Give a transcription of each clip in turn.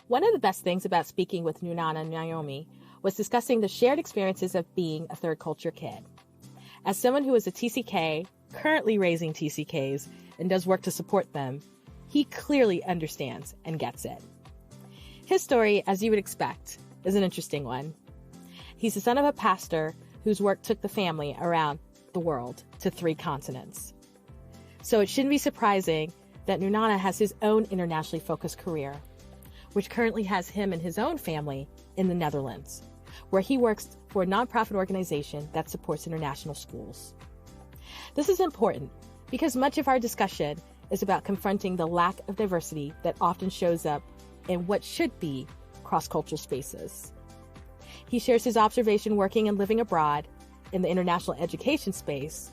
One of the best things about speaking with Nunana Nyomi was discussing the shared experiences of being a third culture kid. As someone who is a TCK, currently raising TCKs, and does work to support them, he clearly understands and gets it. His story, as you would expect, is an interesting one. He's the son of a pastor whose work took the family around the world to 3 continents. So it shouldn't be surprising that Nunana has his own internationally focused career, which currently has him and his own family in the Netherlands, where he works for a nonprofit organization that supports international schools. This is important because much of our discussion is about confronting the lack of diversity that often shows up in what should be cross-cultural spaces. He shares his observation working and living abroad in the international education space,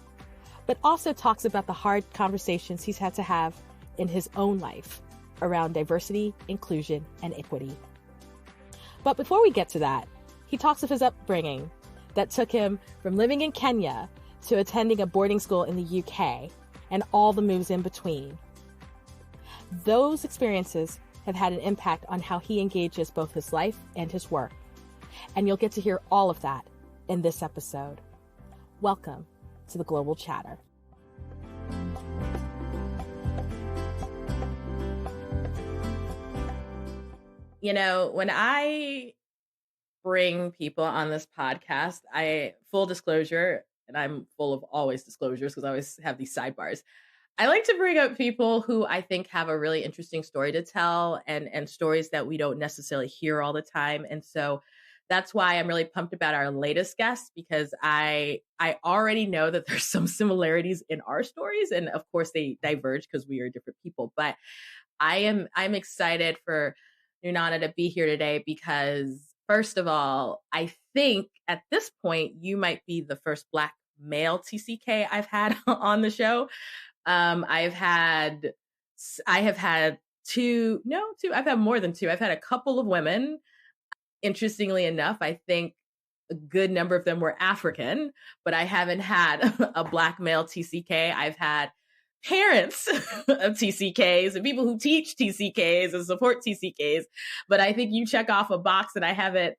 but also talks about the hard conversations he's had to have in his own life around diversity, inclusion, and equity. But before we get to that, he talks of his upbringing that took him from living in Kenya to attending a boarding school in the UK and all the moves in between. Those experiences have had an impact on how he engages both his life and his work. And you'll get to hear all of that in this episode. Welcome to the Global Chatter. You know, when I bring people on this podcast, full disclosure, and I'm full of always disclosures because I always have these sidebars. I like to bring up people who I think have a really interesting story to tell and stories that we don't necessarily hear all the time. And so that's why I'm really pumped about our latest guest, because I already know that there's some similarities in our stories. And of course they diverge because we are different people. But I'm excited for Nunana to be here today because, first of all, I think at this point you might be the first Black male TCK I've had on the show. I've had more than 2. I've had a couple of women. Interestingly enough, I think a good number of them were African, but I haven't had a Black male TCK. I've had parents of TCKs and people who teach TCKs and support TCKs, but I think you check off a box that I haven't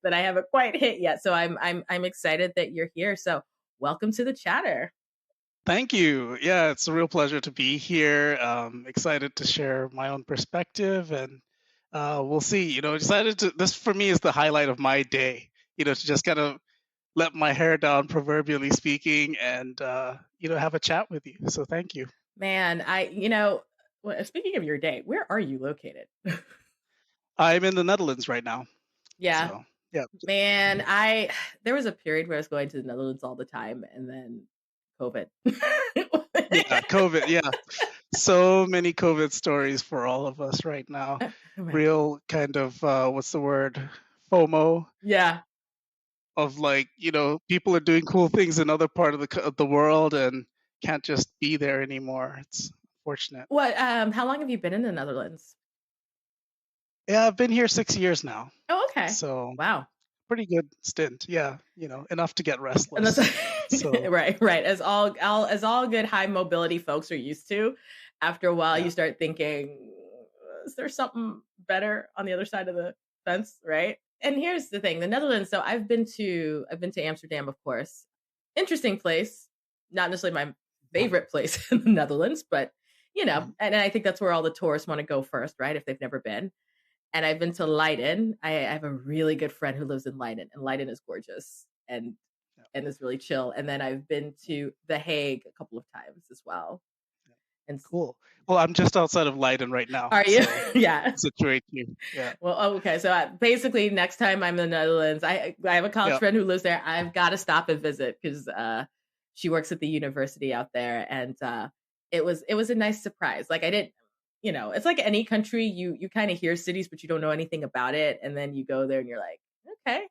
quite hit yet. So I'm excited that you're here. So welcome to the chatter. Thank you. Yeah, it's a real pleasure to be here. Excited to share my own perspective, and we'll see. This for me is the highlight of my day. To just kind of let my hair down, proverbially speaking, and have a chat with you. So thank you. Man, speaking of your day, where are you located? I'm in the Netherlands right now. Yeah. So, yeah. Man, there was a period where I was going to the Netherlands all the time, and then COVID. Yeah, COVID. Yeah. So many COVID stories for all of us right now. Real kind of, what's the word? FOMO. Yeah. Of people are doing cool things in other part of the world and can't just be there anymore. It's unfortunate. How long have you been in the Netherlands? Yeah, I've been here 6 years now. Oh, okay. So wow. Pretty good stint. Yeah, enough to get restless. So. Right. As all good high mobility folks are used to. After a while, you start thinking, is there something better on the other side of the fence, right? And here's the thing: the Netherlands. So I've been to Amsterdam, of course. Interesting place. Not necessarily my favorite place in the Netherlands, but and I think that's where all the tourists want to go first, right? If they've never been. And I've been to Leiden. I have a really good friend who lives in Leiden, and Leiden is gorgeous and is really chill. And then I've been to The Hague a couple of times as well. And cool. Well, I'm just outside of Leiden right now. Are you? So yeah. Situate you. Yeah. Well, okay. So basically, next time I'm in the Netherlands, I have a college friend who lives there. I've got to stop and visit because she works at the university out there, and it was a nice surprise. Like I didn't. It's like any country, you kind of hear cities, but you don't know anything about it. And then you go there and you're like, okay,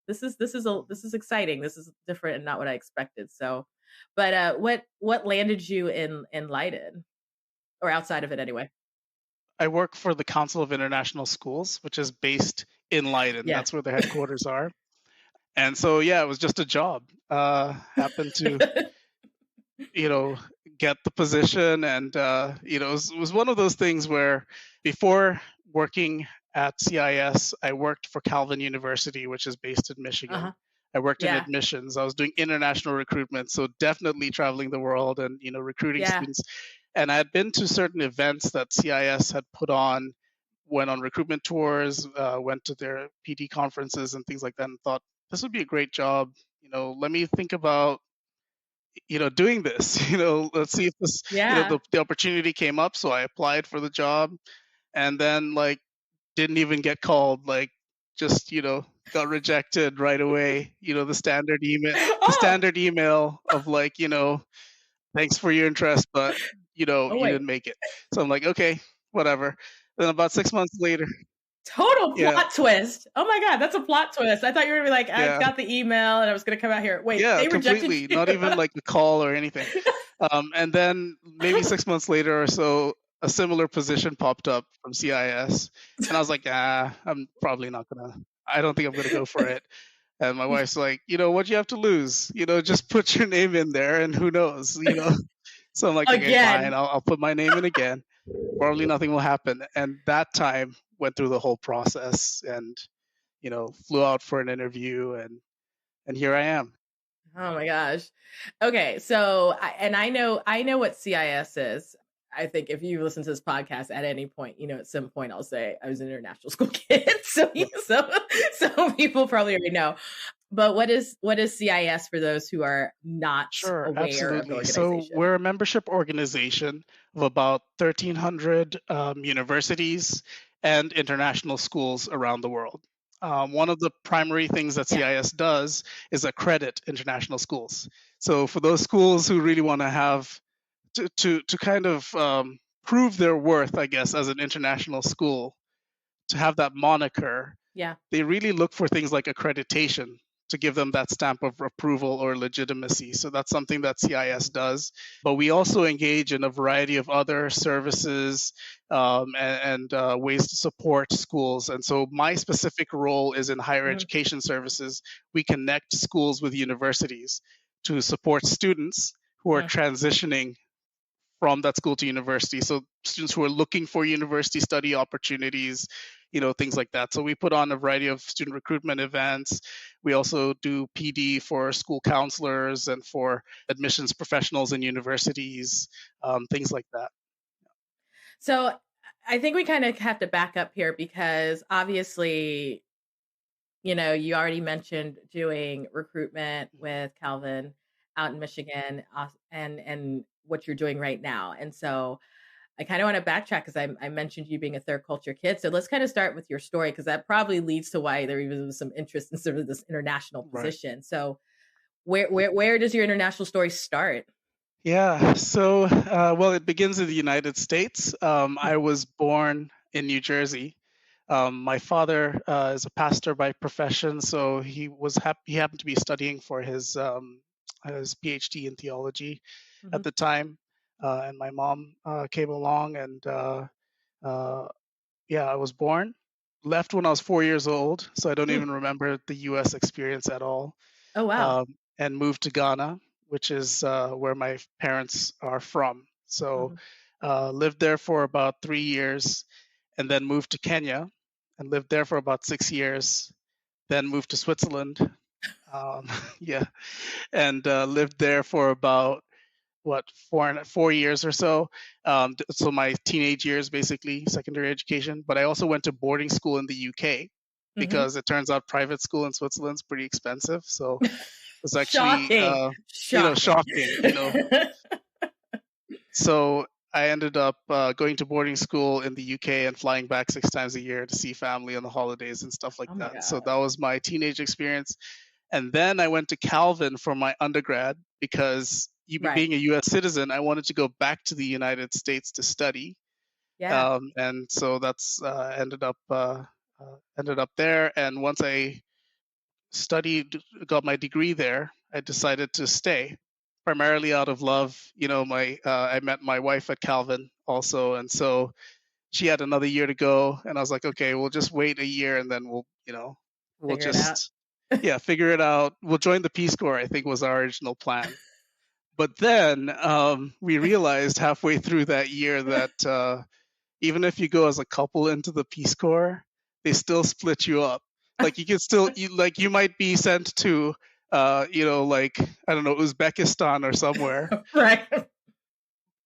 this is exciting. This is different and not what I expected. So, but what landed you in Leiden, or outside of it anyway? I work for the Council of International Schools, which is based in Leiden. Yeah. That's where the headquarters are. And so, it was just a job. Happened to, get the position. And it was one of those things where before working at CIS, I worked for Calvin University, which is based in Michigan. Uh-huh. I worked in Yeah. admissions. I was doing international recruitment, so definitely traveling the world and recruiting Yeah. students. And I had been to certain events that CIS had put on, went on recruitment tours, went to their PD conferences and things like that, and thought this would be a great job. Let me think about doing this. Let's see if this, Yeah. the opportunity came up. So I applied for the job, and then like didn't even get called. Like just got rejected right away. The Oh, standard email of like thanks for your interest, but oh you wait. didn't make it. So I'm like, okay, whatever. Then about 6 months later, Total yeah, plot twist. Oh my God, that's a plot twist. I thought you were gonna be like, I yeah, got the email and I was gonna come out here. Wait, yeah, they rejected completely. you. Not even like a call or anything. And then maybe 6 months later or so, a similar position popped up from CIS, and I was like, I'm probably not gonna. I don't think I'm gonna go for it. And my wife's like, what do you have to lose? Just put your name in there, and who knows. So I'm like, okay, fine, Again. I'll put my name in again. Probably nothing will happen. And that time went through the whole process, and flew out for an interview, and here I am. Oh my gosh. Okay, so I know what CIS is. I think if you listen to this podcast at any point, at some point I'll say I was an international school kid. So Yep. so people probably already know. But what is CIS for those who are not Sure, aware of the absolutely. So organization? we're a membership organization of about 1,300 universities and international schools around the world. One of the primary things that Yeah. CIS does is accredit international schools. So for those schools who really want to have to kind of prove their worth, I guess, as an international school, to have that moniker, Yeah. they really look for things like accreditation to give them that stamp of approval or legitimacy. So that's something that CIS does. But we also engage in a variety of other services and ways to support schools. And so my specific role is in higher Mhm. education services. We connect schools with universities to support students who are Mm. transitioning from that school to university. So students who are looking for university study opportunities, things like that. So we put on a variety of student recruitment events. We also do PD for school counselors and for admissions professionals in universities, things like that. So I think we kind of have to back up here because obviously, you already mentioned doing recruitment with Calvin out in Michigan, and what you're doing right now. And so I kind of want to backtrack because I mentioned you being a third culture kid. So let's kind of start with your story because that probably leads to why there even was some interest in sort of this international Right. position. So where does your international story start? Yeah. So, well, it begins in the United States. I was born in New Jersey. My father is a pastor by profession, so he happened to be studying for his PhD in theology Hmm. at the time, and my mom came along, and uh, yeah, I was born. Left when I was 4 years old, so I don't Mm. even remember the U.S. experience at all, Oh wow. and moved to Ghana, which is where my parents are from. So Hmm. lived there for about 3 years, and then moved to Kenya, and lived there for about 6 years. Then moved to Switzerland, um, yeah, and lived there for about what 4 years or so. So my teenage years, basically secondary education. But I also went to boarding school in the UK Hmm. because it turns out private school in Switzerland's pretty expensive. So was actually, Shocking. Shocking. shocking. So I ended up going to boarding school in the UK and flying back 6 times a year to see family on the holidays and stuff like Oh my that. So that gosh. was my teenage experience. And then I went to Calvin for my undergrad because Right. being a US citizen, I wanted to go back to the United States to study. Yeah. And so that's ended up there. And once I got my degree there, I decided to stay, primarily out of love. My I met my wife at Calvin also, and so she had another year to go, and I was like, okay, we'll just wait a year, and then we'll Figure it out. just, yeah, figure it out. We'll join the Peace Corps, I think was our original plan. But then we realized halfway through that year that even if you go as a couple into the Peace Corps, they still split you up. Like you could still you might be sent to like I don't know, Uzbekistan or somewhere, Right.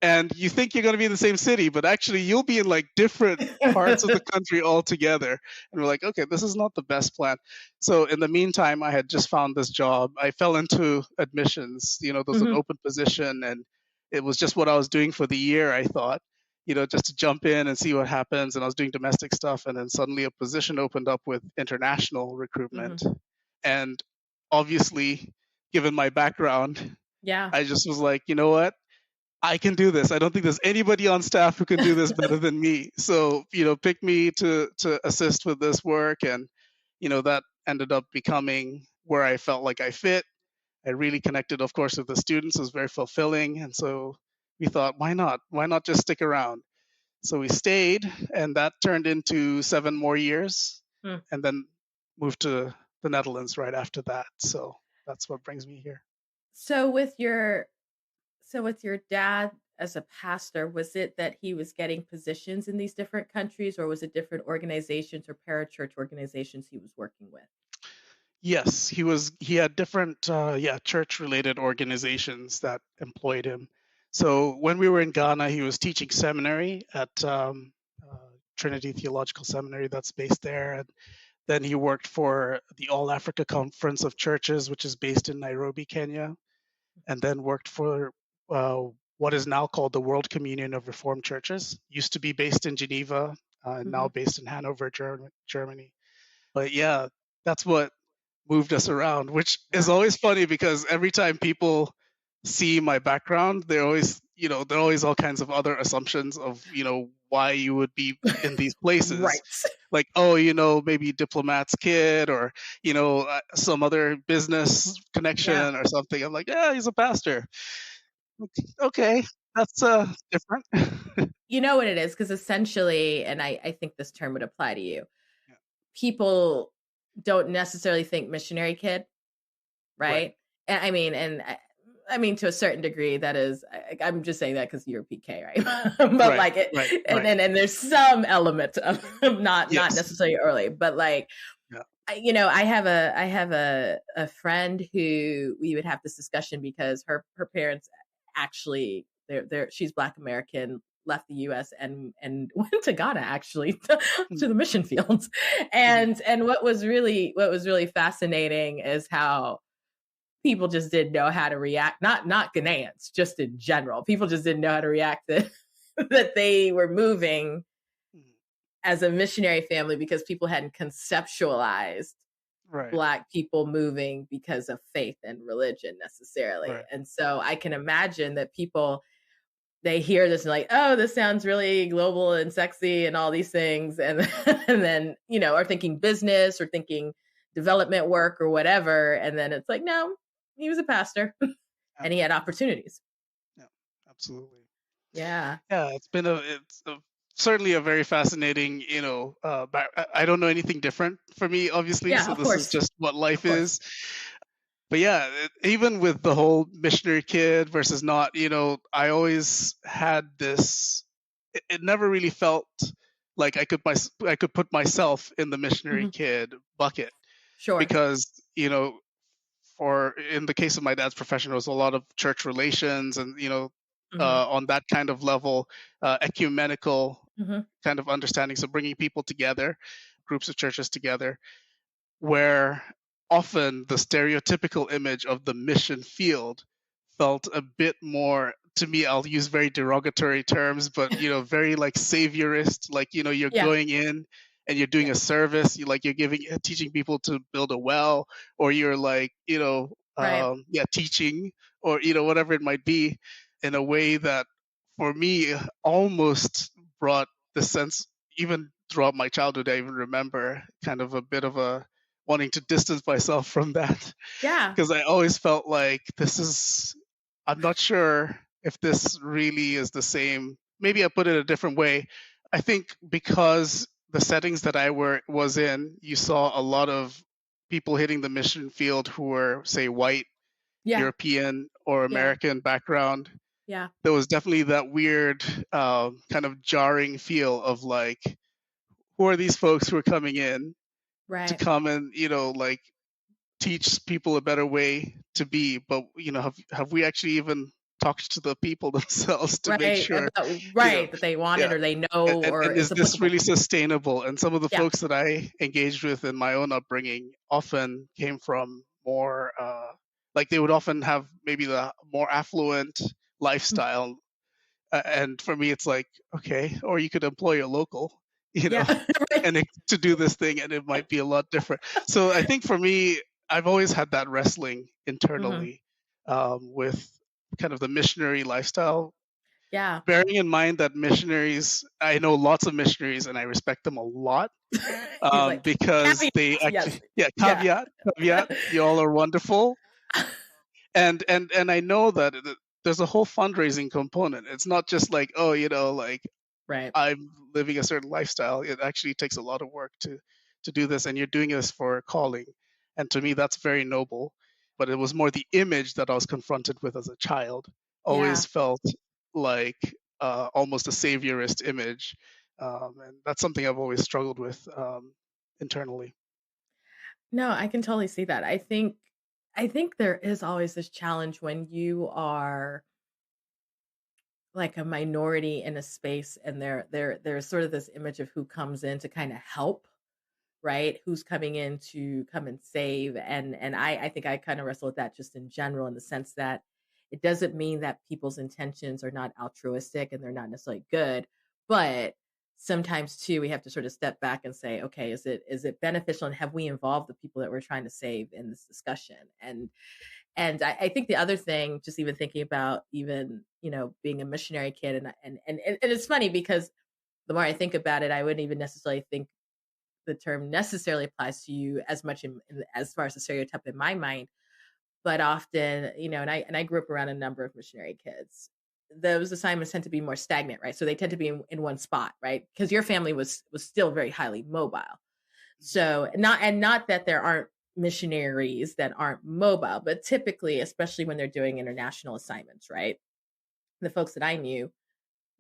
and you think you're going to be in the same city, but actually you'll be in like different parts of the country altogether. And we're like, okay, this is not the best plan. So in the meantime, I had just found this job. I fell into admissions. There's an Hmm. open position, and it was just what I was doing for the year. I thought, just to jump in and see what happens. And I was doing domestic stuff, and then suddenly a position opened up with international Hmm. recruitment. And obviously, given my background, Yeah. I just was like, you know what? I can do this. I don't think there's anybody on staff who can do this better than me. So, pick me to assist with this work, and that ended up becoming where I felt like I fit. I really connected, of course, with the students. It was very fulfilling, and so we thought, why not? Why not just stick around? So we stayed, and that turned into 7 more years, Hmm. and then moved to the Netherlands right after that. So that's what brings me here. So with your dad as a pastor, was it that he was getting positions in these different countries, or was it different organizations or parachurch organizations he was working with? Yes, he had different church related organizations that employed him. So when we were in Ghana, he was teaching seminary at Trinity Theological Seminary that's based there, and then he worked for the All Africa Conference of Churches, which is based in Nairobi, Kenya, and then worked for uh, what is now called the World Communion of Reformed Churches. Used to be based in Geneva, and Hmm. now based in Hanover, Germany. But yeah, that's what moved us around, which is Wow. always funny because every time people see my background, there are always all kinds of other assumptions of, why you would be in these places. Right. Like, oh, maybe diplomat's kid, or, some other business Yeah. connection or something. I'm like, yeah, he's a pastor. Okay, that's different. You know what it is? Because essentially, and I think this term would apply to you, Yeah, people don't necessarily think missionary kid, right, right? And I mean, to a certain degree, that is, I'm just saying that because you're PK, right? But right, like it, right, and, right. and and there's some element of not Yes. necessarily early, but like Yeah. I have a friend who we would have this discussion because her parents actually she's Black American, left the US and went to Ghana actually Mm, to the mission fields. mhm. And what was really fascinating is how people just didn't know how to react. Not Ghanaians, just in general. People just didn't know how to react that that they were moving Mhm. as a missionary family because people hadn't conceptualized Right, Black people moving because of faith and religion necessarily. right. And so I can imagine that people, they hear this and like, oh, this sounds really global and sexy and all these things. And, and then, are thinking business or thinking development work or whatever. And then it's like, no, he was a pastor Yeah, and he had opportunities. yeah, absolutely. Yeah. Yeah, certainly a very fascinating, I don't know anything different for me, obviously. Yeah, So of this is course. just what life Of course. is. But yeah, even with the whole missionary kid versus not, I always had this. It never really felt like I could put myself in the missionary Hmm. kid bucket Sure. because for in the case of my dad's profession, it was a lot of church relations and Hmm. on that kind of level, ecumenical Hmm. kind of understanding. So bringing people together, groups of churches together, where often the stereotypical image of the mission field felt a bit more to me. I'll use very derogatory terms, but very like saviorist. Like you're Yeah. going in and you're doing Yeah. a service. You're giving teaching people to build a well, or you're like Right. teaching, or whatever it might be, in a way that for me almost brought the sense, even throughout my childhood, I even remember kind of a bit of a wanting to distance myself from that Yeah. because I always felt like I'm not sure if this really is the same. Maybe I put it a different way. I think because the settings that was in, you saw a lot of people hitting the mission field who were, say, white, Yeah. European or Yeah. American background, Yeah. there was definitely that weird kind of jarring feel of like, who are these folks who are coming in to Right. come and like teach people a better way to be, but have we actually even talked to the people themselves to make Right. sure About you know right that they want yeah it or they and, know and, or and is it's this applicable. really sustainable? And some of the Yeah. folks that I engaged with in my own upbringing often came from more like they would often have maybe the more affluent Mm. lifestyle, and for me it's like, okay, or you could employ a local, you know Yeah. Right. to do this thing, and it might be a lot different. So I think for me, I've always had that wrestling Hmm. internally with kind of the missionary lifestyle, Yeah. bearing in mind that missionaries, I know lots of missionaries and I respect them a lot, You're like because caveat. they Yes. actually, yeah, Yeah. caveat, you all are wonderful. And I know that there's a whole fundraising component. It's not just like, oh, like Right. I'm living a certain lifestyle. It actually takes a lot of work to do this, and you're doing this for a calling. And to me, that's very noble. But it was more the image that I was confronted with as a child. Yeah. Always felt like almost a saviorist image, and that's something I've always struggled with internally. No, I can totally see that. I think there is always this challenge when you are like a minority in a space and there's sort of this image of who comes in to kind of help, right? Who's coming in to come and save. And I think I kind of wrestle with that just in general, in the sense that it doesn't mean that people's intentions are not altruistic and they're not necessarily good, but sometimes too we have to sort of step back and say, okay, is it beneficial, and have we involved the people that we're trying to save in this discussion? And I think the other thing, just even thinking about even, being a missionary kid, and it's funny because the more I think about it, I wouldn't even necessarily think the term necessarily applies to you as much as far as a stereotype in my mind, but often, and I grew up around a number of missionary kids. Those assignments tend to be more stagnant, right? So they tend to be in one spot, right? Because your family was still very highly mobile. So not that there aren't missionaries that aren't mobile, but typically, especially when they're doing international assignments, right? The folks that I knew,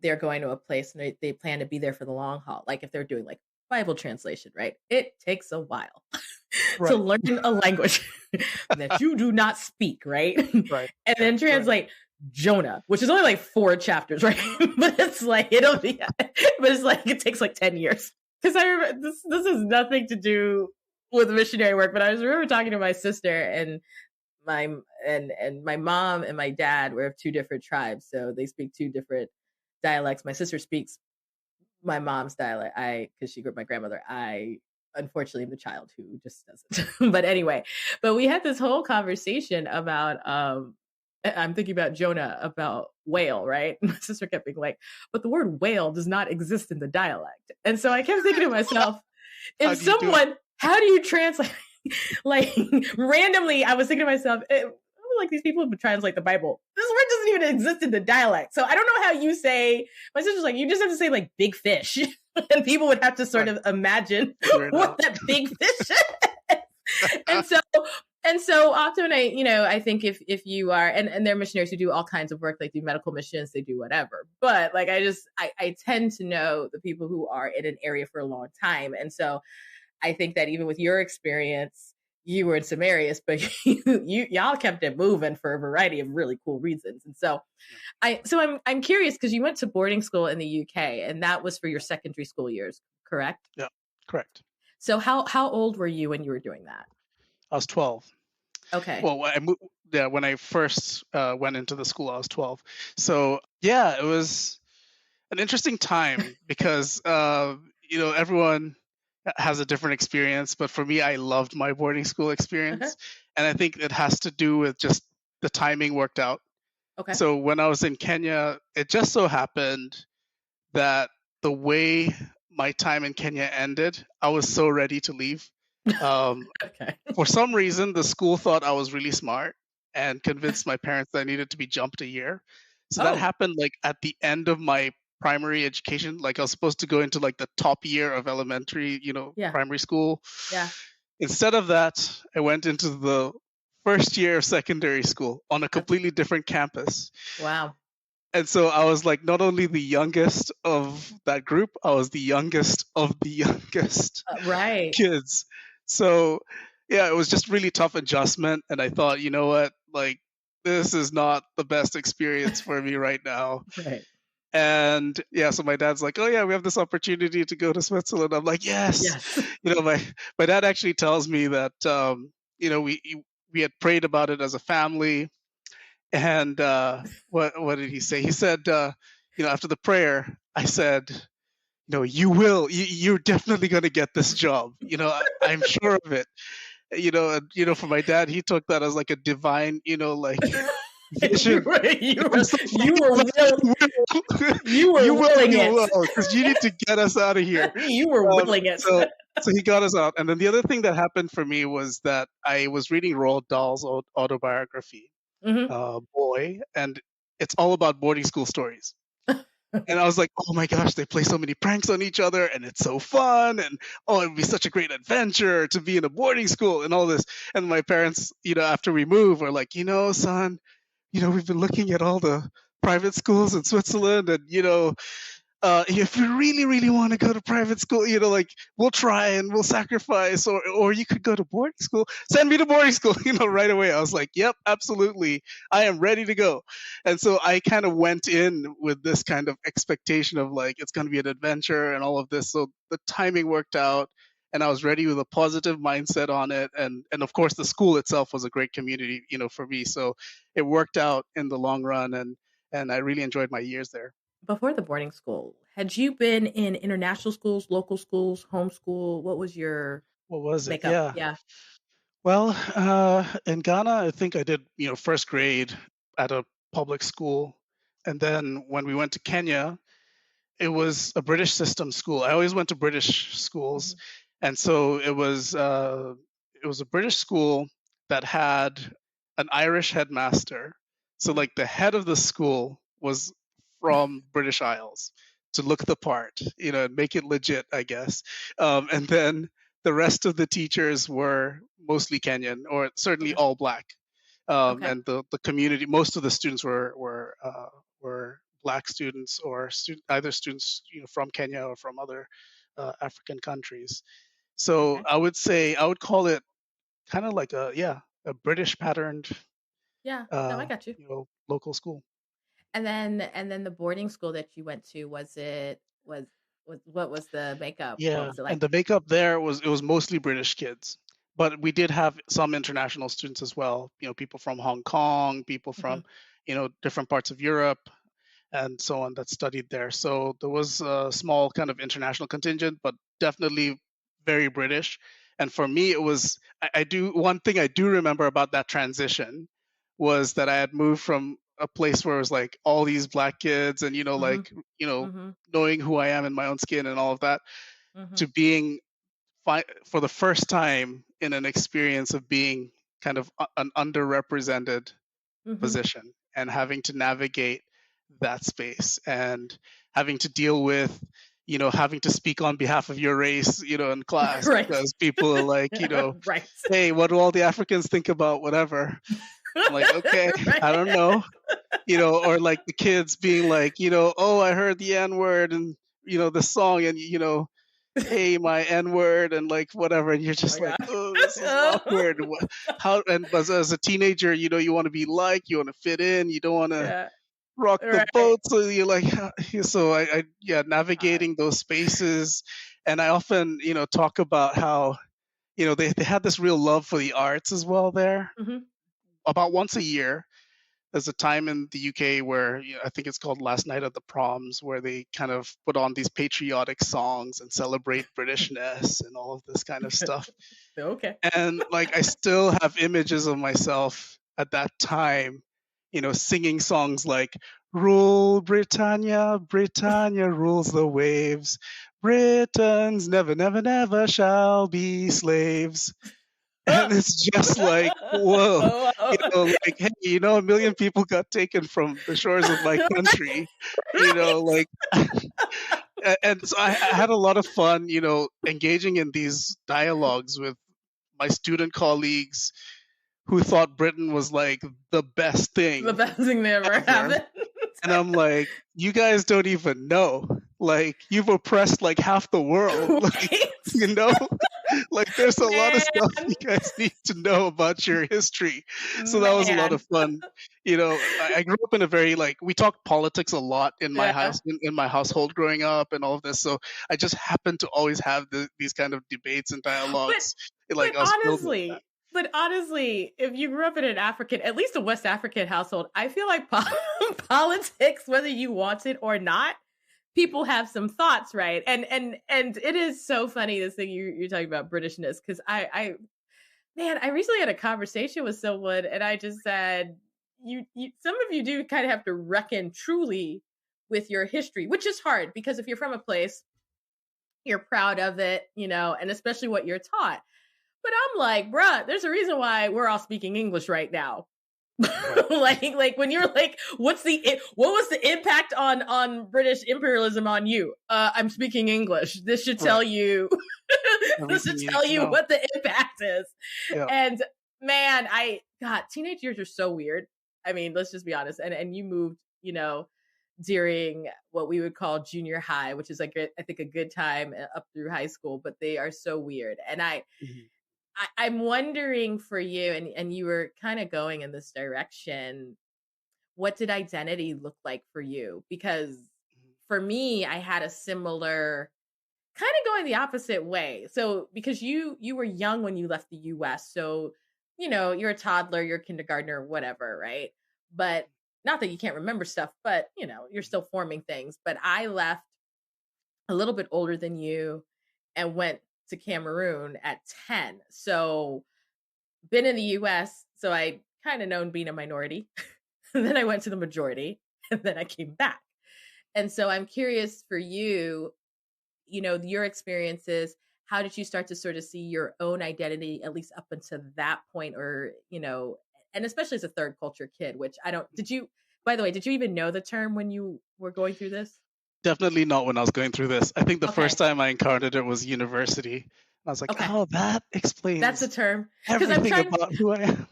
they're going to a place and they plan to be there for the long haul. Like if they're doing like Bible translation, right? It takes a while to Right, learn a language that you do not speak, right? right, And yeah, then right. translate Jonah, which is only like 4 chapters, right? But it's like it'll be, but it's like it takes like 10 years. Because I remember this has nothing to do with missionary work, but I remember talking to my sister and my and my mom and my dad were of two different tribes, so they speak two different dialects. My sister speaks my mom's dialect. Because she grew up with my grandmother. I unfortunately am the child who just doesn't. But anyway, but we had this whole conversation about I'm thinking about Jonah, about whale, right? My sister kept being like, but the word whale does not exist in the dialect. And so I kept thinking to myself, How if do you do it? someone, how do you translate? Like randomly, I was thinking to myself, like these people who translate the Bible, this word doesn't even exist in the dialect. So I don't know how you say. My sister's like, you just have to say like big fish, and people would have to sort Right, of imagine figure it what out. that big fish is. And so often I think if you are, and there are missionaries who do all kinds of work, like do medical missions, they do whatever. But like I tend to know the people who are in an area for a long time, and so I think that even with your experience, you were in Samarius, but y'all kept it moving for a variety of really cool reasons. And so Yeah, I'm curious because you went to boarding school in the UK, and that was for your secondary school years, correct? yeah, correct. So how old were you when you were doing that? I was 12. Okay. Well, yeah, when I first went into the school, I was 12. So yeah, it was an interesting time because everyone has a different experience, but for me, I loved my boarding school Uh-huh. experience, and I think it has to do with just the timing worked out. Okay. So when I was in Kenya, it just so happened that the way my time in Kenya ended, I was so ready to leave. Um, Okay. for some reason, the school thought I was really smart and convinced my parents that I needed to be jumped a year. So that Oh, happened like at the end of my primary education. Like I was supposed to go into like the top year of elementary, yeah. primary school. Yeah. Instead of that, I went into the first year of secondary school on a completely different campus. Wow. And so I was like not only the youngest of that group, I was the youngest of the youngest Right. kids. So yeah, it was just really tough adjustment. And I thought, you know what, like this is not the best experience for me right now. Right. And yeah, so my dad's like, oh yeah, we have this opportunity to go to Switzerland. I'm like, yes. Yes. My dad actually tells me that we had prayed about it as a family. And what did he say? He said, after the prayer, I said, you're definitely going to get this job. I'm sure of it. For my dad, he took that as like a divine, you vision. were, you were, I'm so you were, will, you were you will willing do it. well because you need to get us out of here. You were willing it. So he got us out. And then the other thing that happened for me was that I was reading Roald Dahl's autobiography, Mhm. Boy, and it's all about boarding school stories. And I was like, oh my gosh, they play so many pranks on each other and it's so fun. And oh, it would be such a great adventure to be in a boarding school and all this. And my parents, after we moved, were like, son, we've been looking at all the private schools in Switzerland and, if you really, really want to go to private school, like we'll try and we'll sacrifice, or you could go to boarding school. Send me to boarding school, right away. I was like, yep, absolutely, I am ready to go. And so I kind of went in with this kind of expectation of like it's going to be an adventure and all of this. So the timing worked out, and I was ready with a positive mindset on it. And of course, the school itself was a great community, for me. So it worked out in the long run, and I really enjoyed my years there. Before the boarding school, had you been in international schools, local schools, homeschool? What was your What was it? makeup? Yeah. Yeah. Well, in Ghana, I think I did, first grade at a public school. And then when we went to Kenya, it was a British system school. I always went to British schools. Mhm. And so it was a British school that had an Irish headmaster. So Mhm. like the head of the school was from British Isles to look the part, and make it legit, I guess. And then the rest of the teachers were mostly Kenyan or certainly Okay. all black. Okay. And the community, most of the students were black students or either students from Kenya or from other African countries. So Okay. I would call it kind of like a British patterned Yeah. No, I got you. local school. And then the boarding school that you went to, was what was the makeup? What Yeah, was it and like? the makeup there was mostly British kids, but we did have some international students as well. People from Hong Kong, people Mhm. from different parts of Europe, and so on that studied there. So there was a small kind of international contingent, but definitely very British. And for me, it was I do one thing I do remember about that transition was that I had moved from a place where it was like all these black kids and Mhm. you know Mhm. knowing who I am in my own skin and all of that Mhm. to being for the first time in an experience of being kind of an underrepresented Mhm. position and having to navigate that space and having to deal with having to speak on behalf of your race in class Right. because people are like Right. hey, what do all the Africans think about whatever. I'm like, okay, I Right. don't know. Or like the kids being like, oh, I heard the N word and the song and hey, my N word and like whatever, and you're Oh my just like, gosh. oh, this is awkward. How and as a teenager, you want to be liked, you want to fit in, you don't want to Yeah. rock the Right. boat, so you're like, so yeah, God. navigating those spaces, and I often talk about how they had this real love for the arts as well there. Mhm. About once a year, there's a time in the UK where I think it's called Last Night at the Proms, where they kind of put on these patriotic songs and celebrate Britishness and all of this kind of stuff. Okay. And like I still have images of myself at that time, singing songs like "Rule Britannia, Britannia rules the waves. Britons never, never, never shall be slaves." And it's just like, whoa, Oh, wow. like, hey, a million people got taken from the shores of my country, Right. like, and so I had a lot of fun, engaging in these dialogues with my student colleagues who thought Britain was like the best The thing best thing that ever ever. happened. And I'm like, you guys don't even know. Like, you've oppressed like half the world. Like, Right? you know, like there's a lot of stuff Man, you guys need to know about your history. So that was a lot man. of fun. You know, I grew up in a very like we talked politics a lot in my Yeah. house in my household growing up and all of this. So I just happened to always have these kind of debates and But dialogues. but Like I was filled with that. honestly, if you grew up in an African, at least a West African household, I feel like politics, whether you want it or not, people have some thoughts, right? And it is so funny this thing you're talking about Britishness because I recently had a conversation with someone and I just said you some of you do kind of have to reckon truly with your history, which is hard because if you're from a place, you're proud of it, and especially what you're taught. But I'm like, bruh, there's a reason why we're all speaking English right now. Right. like when you're like, what was the impact on British imperialism on you? I'm speaking English. This should tell Right. you. This should Everything you tell need to you know. what the impact is. Yeah. And man, God, teenage years are so weird. I mean, let's just be honest. And you moved, during what we would call junior high, which is like I think a good time up through high school, but they are so weird. And Mhm. I'm wondering for you, and you were kind of going in this direction. What did identity look like for you? Because for me, I had a similar kind of going the opposite way. So because you were young when you left the US, so you're a toddler, you're a kindergartner, whatever, right? But not that you can't remember stuff, but you're still forming things. But I left a little bit older than you and went to Cameroon at 10. So been in the US, so I kind of known being a minority. And then I went to the majority and then I came back. And so I'm curious for you, your experiences, how did you start to sort of see your own identity, at least up until that point, or, and especially as a third culture kid, which by the way, did you even know the term when you were going through this? Definitely not when I was going through this. I think the first Okay. time I encountered it was university. I was like, Okay. oh, that That's the explains term. Because I'm everything trying, about who I am.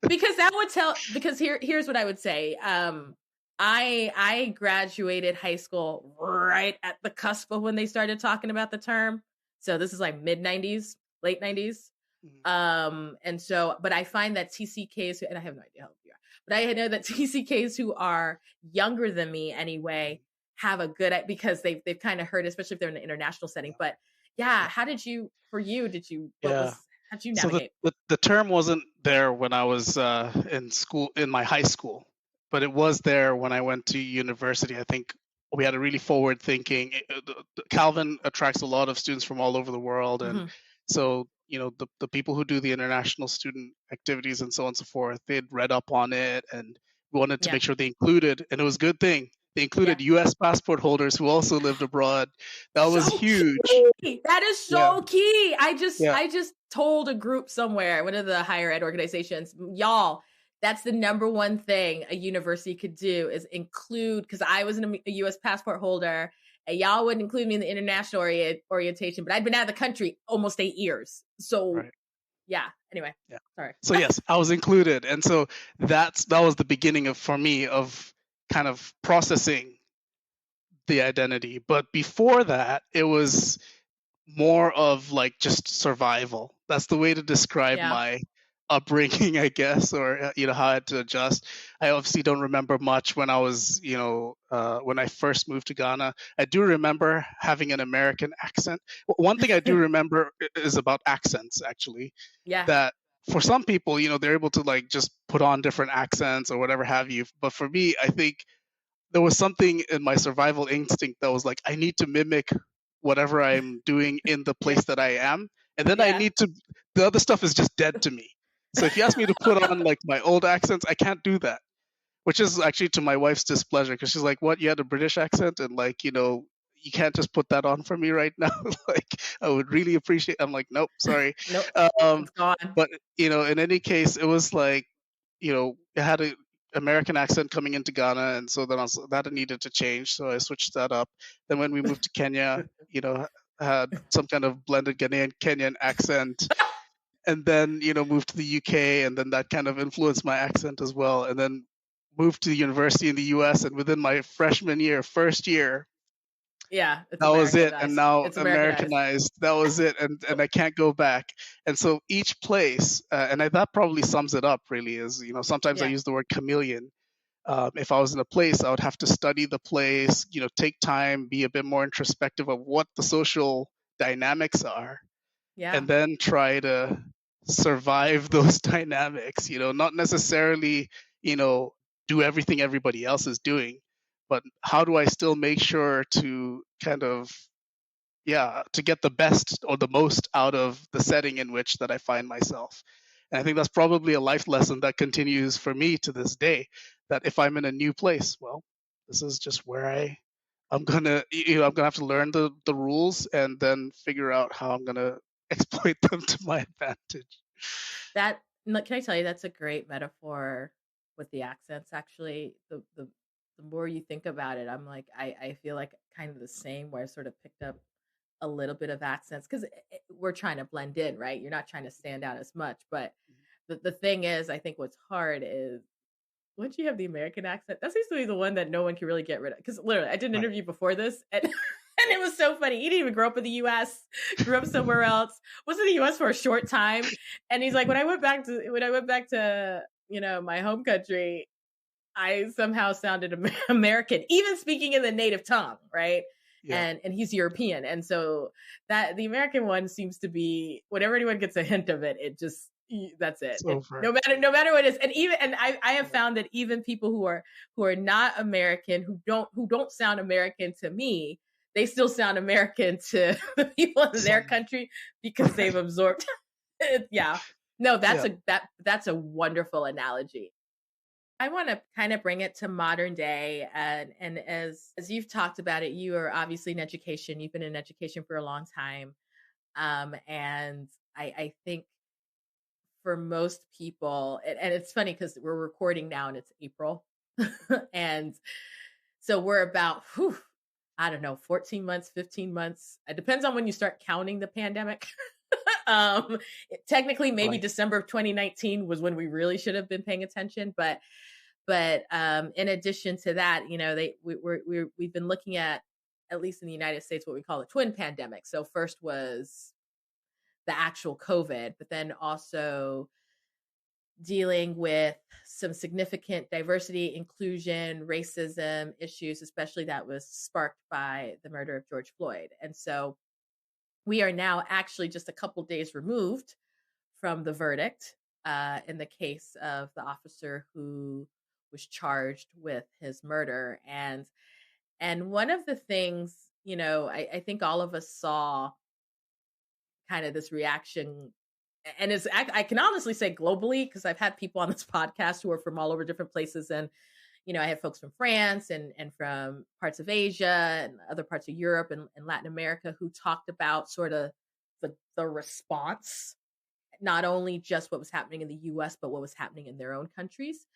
because that would tell, because here's what I would say. I graduated high school right at the cusp of when they started talking about the term. So this is like mid 90s, late 90s. And so, but I find that TCKs, and I have no idea how old you are, but I know that TCKs who are younger than me anyway have a good, because they've kind of heard, especially if they're in an international setting. But yeah, how did you, how'd you Yeah. So navigate? the term wasn't there when I was in school, in my high school, but it was there when I went to university. I think we had a really forward thinking. Calvin attracts a lot of students from all over the world, and Mm-hmm. so the people who do the international student activities and so on and so forth, they'd read up on it and wanted to Yeah. make sure they included, and it was a good thing. They included U.S. passport holders who also lived abroad. That was So huge. key. That is Yeah. so key. I Yeah. just told a group somewhere, one of the higher ed organizations, y'all, that's the number one thing a university could do is include, because I was a U.S. passport holder, and y'all wouldn't include me in the international orientation, but I'd been out of the country almost 8 years. So Right. yeah. Anyway, Yeah. sorry. So yes, I was included, and so that was the beginning of for me of kind of processing the identity. But before that, it was more of like just survival. That's the way to describe Yeah. my upbringing, I guess, or how I had to adjust. I obviously don't remember much when I was, when I first moved to Ghana. I do remember having an American accent. One thing I do remember is about accents, actually. Yeah. That for some people, they're able to like just put on different accents or whatever have you. But for me, I think there was something in my survival instinct that was like, I need to mimic whatever I'm doing in the place that I am. And then I Yeah. need to, the other stuff is just dead to me. So if you ask me to put on like my old accents, I can't do that, which is actually to my wife's displeasure because she's like, what, you had a British accent? And like, you can't just put that on for me right now. Like, I would really appreciate, I'm like, nope, sorry. Nope. Um, It's gone. but, in any case, it was like, it had a American accent coming into Ghana, and so then that needed to change. So I switched that up. Then when we moved to Kenya, I had some kind of blended Ghanaian Kenyan accent. and then moved to the UK, and then that kind of influenced my accent as well, and then moved to university in the US, and within my first year, Yeah, it's that was it, and Americanized. now It's Americanized. Americanized. That was it, and I can't go back. And so each place, that probably sums it up. Really, is sometimes I Yeah. use the word chameleon. If I was in a place, I would have to study the place, take time, be a bit more introspective of what the social dynamics are, Yeah. and then try to survive those dynamics. Not necessarily, do everything everybody else is doing, but how do I still make sure to kind of, to get the best or the most out of the setting in which that I find myself. And I think that's probably a life lesson that continues for me to this day, that if I'm in a new place, well, this is just where I'm gonna I'm gonna have to learn the rules and then figure out how I'm gonna exploit them to my advantage. Can I tell you, that's a great metaphor with the accents. Actually, the more you think about it, I'm like, I feel like kind of the same, where I sort of picked up a little bit of accents because we're trying to blend in, right? You're not trying to stand out as much. But the thing is, I think what's hard is once you have the American accent, that seems to be the one that no one can really get rid of. Because literally, I did an Right. interview before this, and and it was so funny. He didn't even grow up in the U.S. Grew up somewhere else. Was in the U.S. for a short time, and he's like, when I went back to my home country, I somehow sounded American, even speaking in the native tongue, right? Yeah. And he's European, and so that the American one seems to be whenever anyone gets a hint of it, that's it. It's over. No matter what it is, and I have found that even people who are not American, who don't sound American to me, they still sound American to the people in their country because they've absorbed. Yeah, no, that's a wonderful analogy. I want to kind of bring it to modern day, and as you've talked about it, you are obviously in education. You've been in education for a long time, and I think for most people, and it's funny because we're recording now and it's April, and so we're about, I don't know, 14 months, 15 months. It depends on when you start counting the pandemic. Technically, maybe Right. December of 2019 was when we really should have been paying attention, but in addition to that, we've been looking at least in the United States, what we call a twin pandemic. So first was the actual COVID, but then also dealing with some significant diversity, inclusion, racism issues, especially that was sparked by the murder of George Floyd. And so we are now actually just a couple days removed from the verdict in the case of the officer who was charged with his murder. And one of the things, I think all of us saw kind of this reaction, and I can honestly say globally, because I've had people on this podcast who are from all over different places. And, I have folks from France and from parts of Asia and other parts of Europe and Latin America who talked about sort of the response, not only just what was happening in the US, but what was happening in their own countries.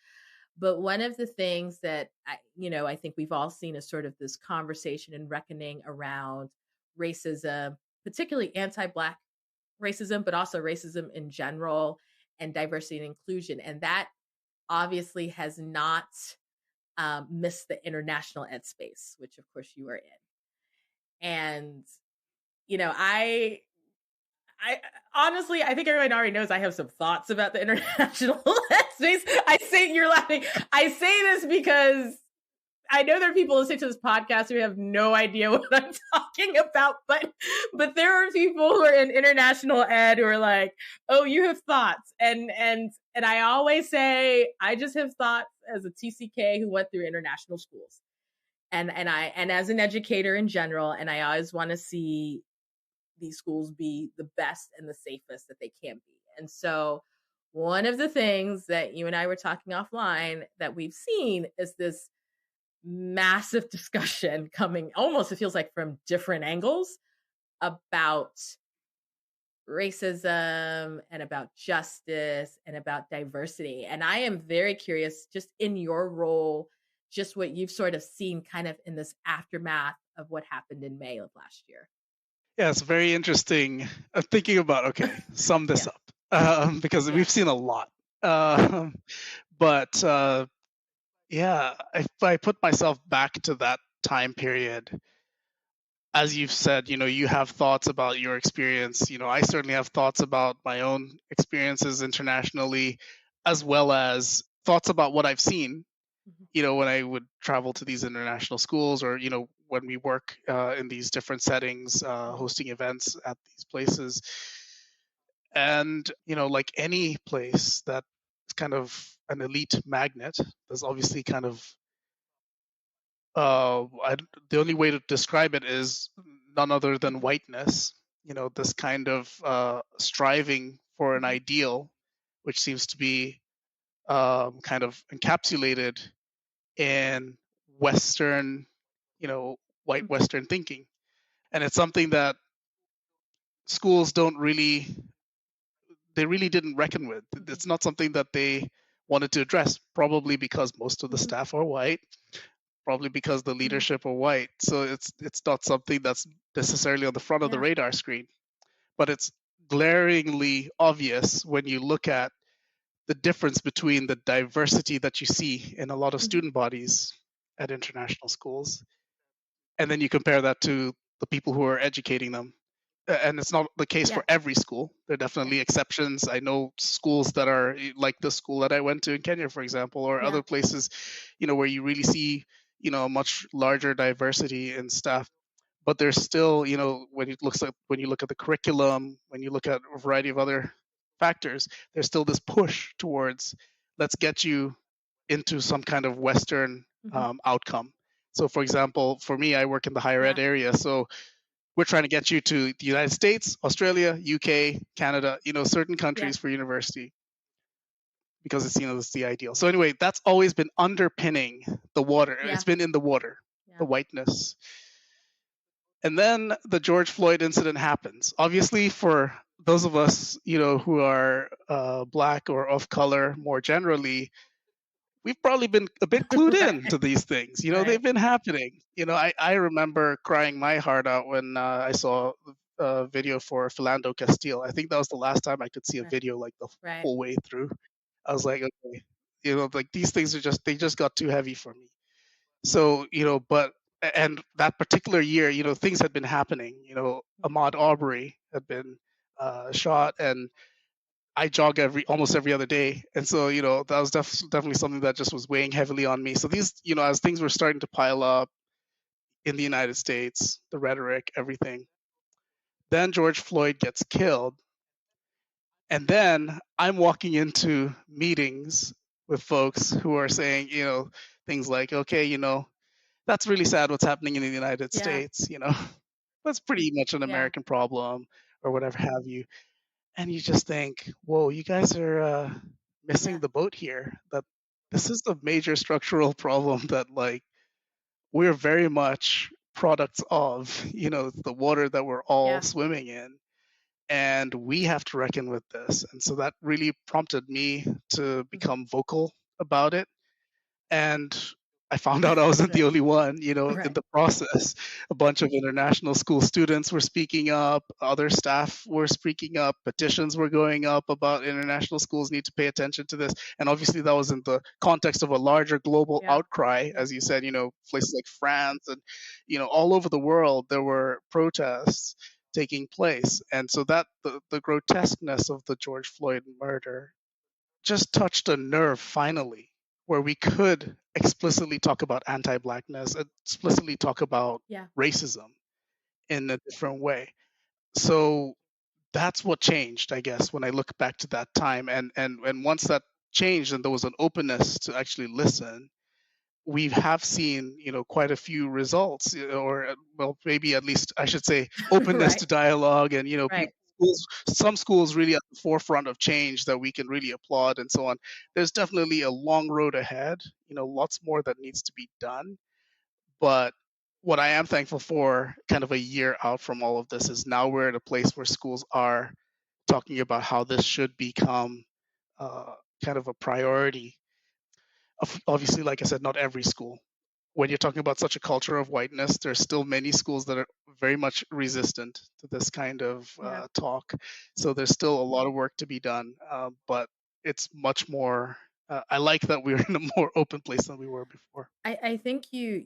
But one of the things that I think we've all seen is sort of this conversation and reckoning around racism, particularly anti-Black racism, but also racism in general, and diversity and inclusion. And that obviously has not missed the international ed space, which of course you are in. And, I honestly, I think everyone already knows I have some thoughts about the international space. You're laughing. I say this because I know there are people listening to this podcast who have no idea what I'm talking about, but there are people who are in international ed who are like, oh, you have thoughts. And I always say, I just have thoughts as a TCK who went through international schools. And as an educator in general, and I always want to see these schools be the best and the safest that they can be. And so one of the things that you and I were talking offline that we've seen is this massive discussion coming, almost it feels like from different angles, about racism and about justice and about diversity. And I am very curious, just in your role, just what you've sort of seen kind of in this aftermath of what happened in May of last year. Yeah, it's very interesting. Thinking about, sum this up. because Yeah. we've seen a lot. Um, but yeah, if I put myself back to that time period, as you've said, you have thoughts about your experience. I certainly have thoughts about my own experiences internationally, as well as thoughts about what I've seen, Mhm. when I would travel to these international schools, or, when we work in these different settings, Mhm. hosting events at these places. And, like any place that's kind of an elite magnet, there's obviously kind of the only way to describe it is none other than Mhm. whiteness. This kind of striving for an Mhm. ideal, which seems to be kind of encapsulated in Western, you know, white Mhm. Western thinking. And it's something that schools don't really, they really didn't reckon with. Mhm. It's not something that they wanted to address, probably because most of the Mhm. staff are white, probably because the Mhm. leadership are white. So it's not something that's necessarily on the front of the Yeah. radar screen. But it's glaringly obvious when you look at the difference between the diversity that you see in a lot of Mhm. student bodies at international schools, and then you compare that to the people who are educating them. And it's not the case Yeah. for every school. There are Yeah. definitely exceptions. I know schools that are like the school that I went to in Kenya, for example, or Yeah. other places, where you really see, a much larger diversity in staff. But there's still, when you look at the curriculum, when you look at a variety of other factors, there's still this push towards, let's get you into some kind of Western Mhm. outcome. So, for example, for me, I work in the higher ed Yeah. area. So we're trying to get you to the United States, Australia, UK, Canada, certain Yeah. countries for university, because it's the ideal. So anyway, that's always been underpinning the water. It's Yeah. been in the water, the Yeah. whiteness. And then the George Floyd incident happens. Obviously, for those of us, who are black or of color more generally, we've probably been a bit clued in Right. to these things. They've Right. been happening. I remember crying my heart out when I saw a video for Philando Castile. I think that was the last time I could see a Right. video like the Right. full way through. I was like, okay, like these things they just got too heavy for me. So, but and that particular year, things had been happening. Mhm. Ahmaud Arbery had been shot, and I jog almost every other day, and so that was definitely something that just was weighing heavily on me. So these, as things were starting to pile up in the United States, the rhetoric, everything. Then George Floyd gets killed, and then I'm walking into meetings with folks who are saying, things like, okay, that's really sad what's happening in the United Yeah. States, that's pretty much an Yeah. American problem or whatever have you. And you just think, whoa, you guys are missing Yeah. the boat here. That this is a major structural problem that, like, we're very much products of, the water that we're all Yeah. swimming in. And we have to reckon with this. And so that really prompted me to Mhm. become vocal about it. And I found out I wasn't the Right. only one, in Right. the process. A bunch of international school students were speaking up, other staff were speaking up, petitions were going up about international schools need to pay attention to this. And obviously, that was in the context of a larger global Yeah. outcry, Yeah. as you said, places like France and, all over the world, there were protests taking place. And so that the grotesqueness of the George Floyd murder just touched a nerve finally, where we could explicitly talk about anti-blackness, explicitly talk about Yeah. racism in a different way. So that's what changed, I guess, when I look back to that time. And once that changed and there was an openness to actually listen, we have seen, quite a few results, or well, maybe at least I should say openness Right. to dialogue, and Right. some schools really at the forefront of change that we can really applaud, and so on. There's definitely a long road ahead. Lots more that needs to be done. But what I am thankful for, kind of a year out from all of this, is now we're at a place where schools are talking about how this should become uh, kind of a priority. Obviously, like I said, not every school. when you're talking about such a culture of whiteness, there's still many schools that are very much resistant to this kind of Yeah. talk. So there's still a lot of work to be done, but it's much more. I like that we're in a more open place than we were before. I think you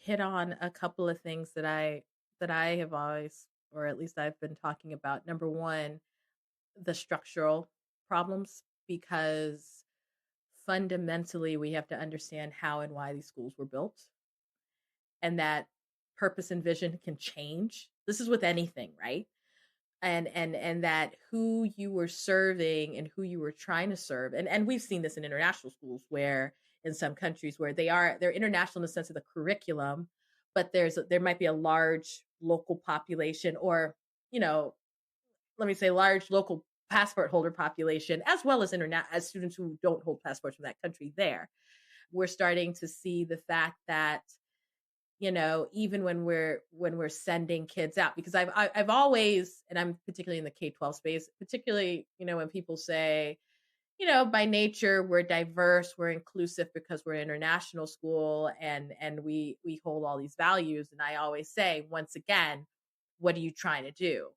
hit on a couple of things that I have always, or at least I've been talking about. Number one, the structural problems, because fundamentally we have to understand how and why these schools were built, and that purpose and vision can change. This is with anything, right? And that who you were serving and who you were trying to serve, and we've seen this in international schools, where in some countries where they're international in the sense of the curriculum, but there might be a large local population, or let me say large local passport holder population, as well as as students who don't hold passports from that country there. We're starting to see the fact that even when we're sending kids out, because I've always, and I'm particularly in the K-12 space, particularly when people say, by nature we're diverse, we're inclusive because we're an international school, and we hold all these values, and I always say, once again, what are you trying to do?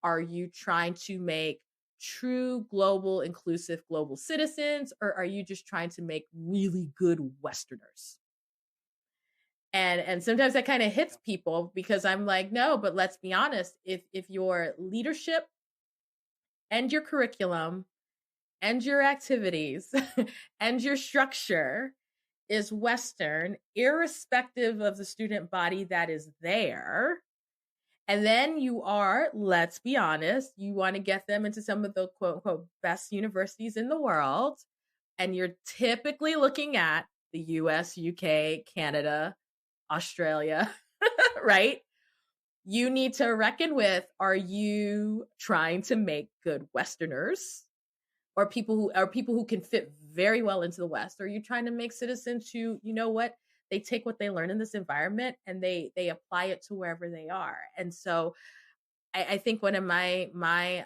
Are you trying to make true global inclusive global citizens, or are you just trying to make really good Westerners? And sometimes that kind of hits people, because I'm like, no, but let's be honest. If your leadership and your curriculum and your activities and your structure is Western, irrespective of the student body that is there, and then let's be honest, you want to get them into some of the quote unquote best universities in the world, and you're typically looking at the US, UK, Canada, Australia, right? You need to reckon with, are you trying to make good Westerners, or people who can fit very well into the West? Or are you trying to make citizens who, they take what they learn in this environment and they apply it to wherever they are? And so I think one of my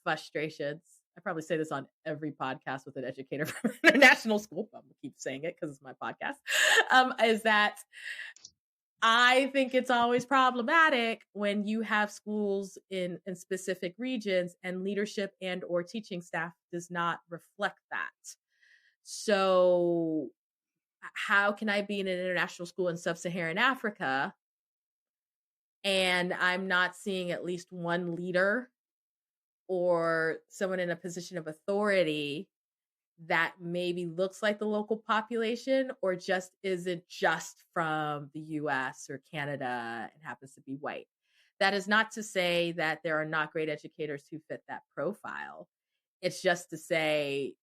frustrations, I probably say this on every podcast with an educator from an international school, I'm gonna keep saying it because it's my podcast, is that I think it's always problematic when you have schools in specific regions and leadership and or teaching staff does not reflect that. So how can I be in an international school in sub-Saharan Africa and I'm not seeing at least one leader or someone in a position of authority that maybe looks like the local population, or just isn't just from the US or Canada and happens to be white? That is not to say that there are not great educators who fit that profile. It's just to say,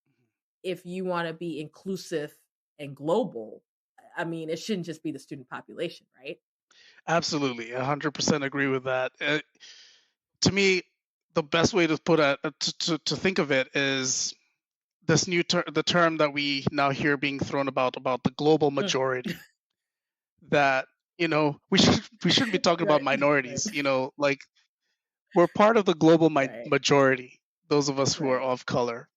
if you want to be inclusive and global, I mean, it shouldn't just be the student population, right? Absolutely, 100% agree with that. To me, the best way to put it, to think of it, is this the term that we now hear being thrown about the global majority. That we shouldn't be talking about minorities. Right. Like, we're part of the global Right. majority, those of us who are Right. of color.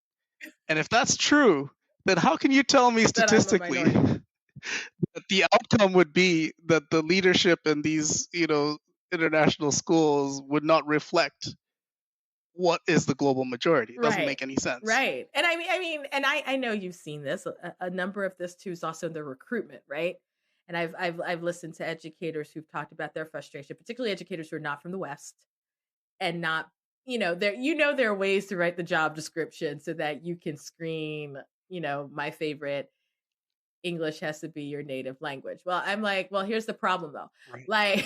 And if that's true, then how can you tell me That I'm a statistically minority. that the outcome would be that the leadership in these international schools would not reflect what is the global majority? It doesn't Right. make any sense. Right. And I mean, and I know you've seen this. A number of this too is also in the recruitment, right? And I've listened to educators who've talked about their frustration, particularly educators who are not from the West, and not, there are ways to write the job description so that you can screen, my favorite, English has to be your native language. Well, I'm like, well, here's the problem though. Right. Like,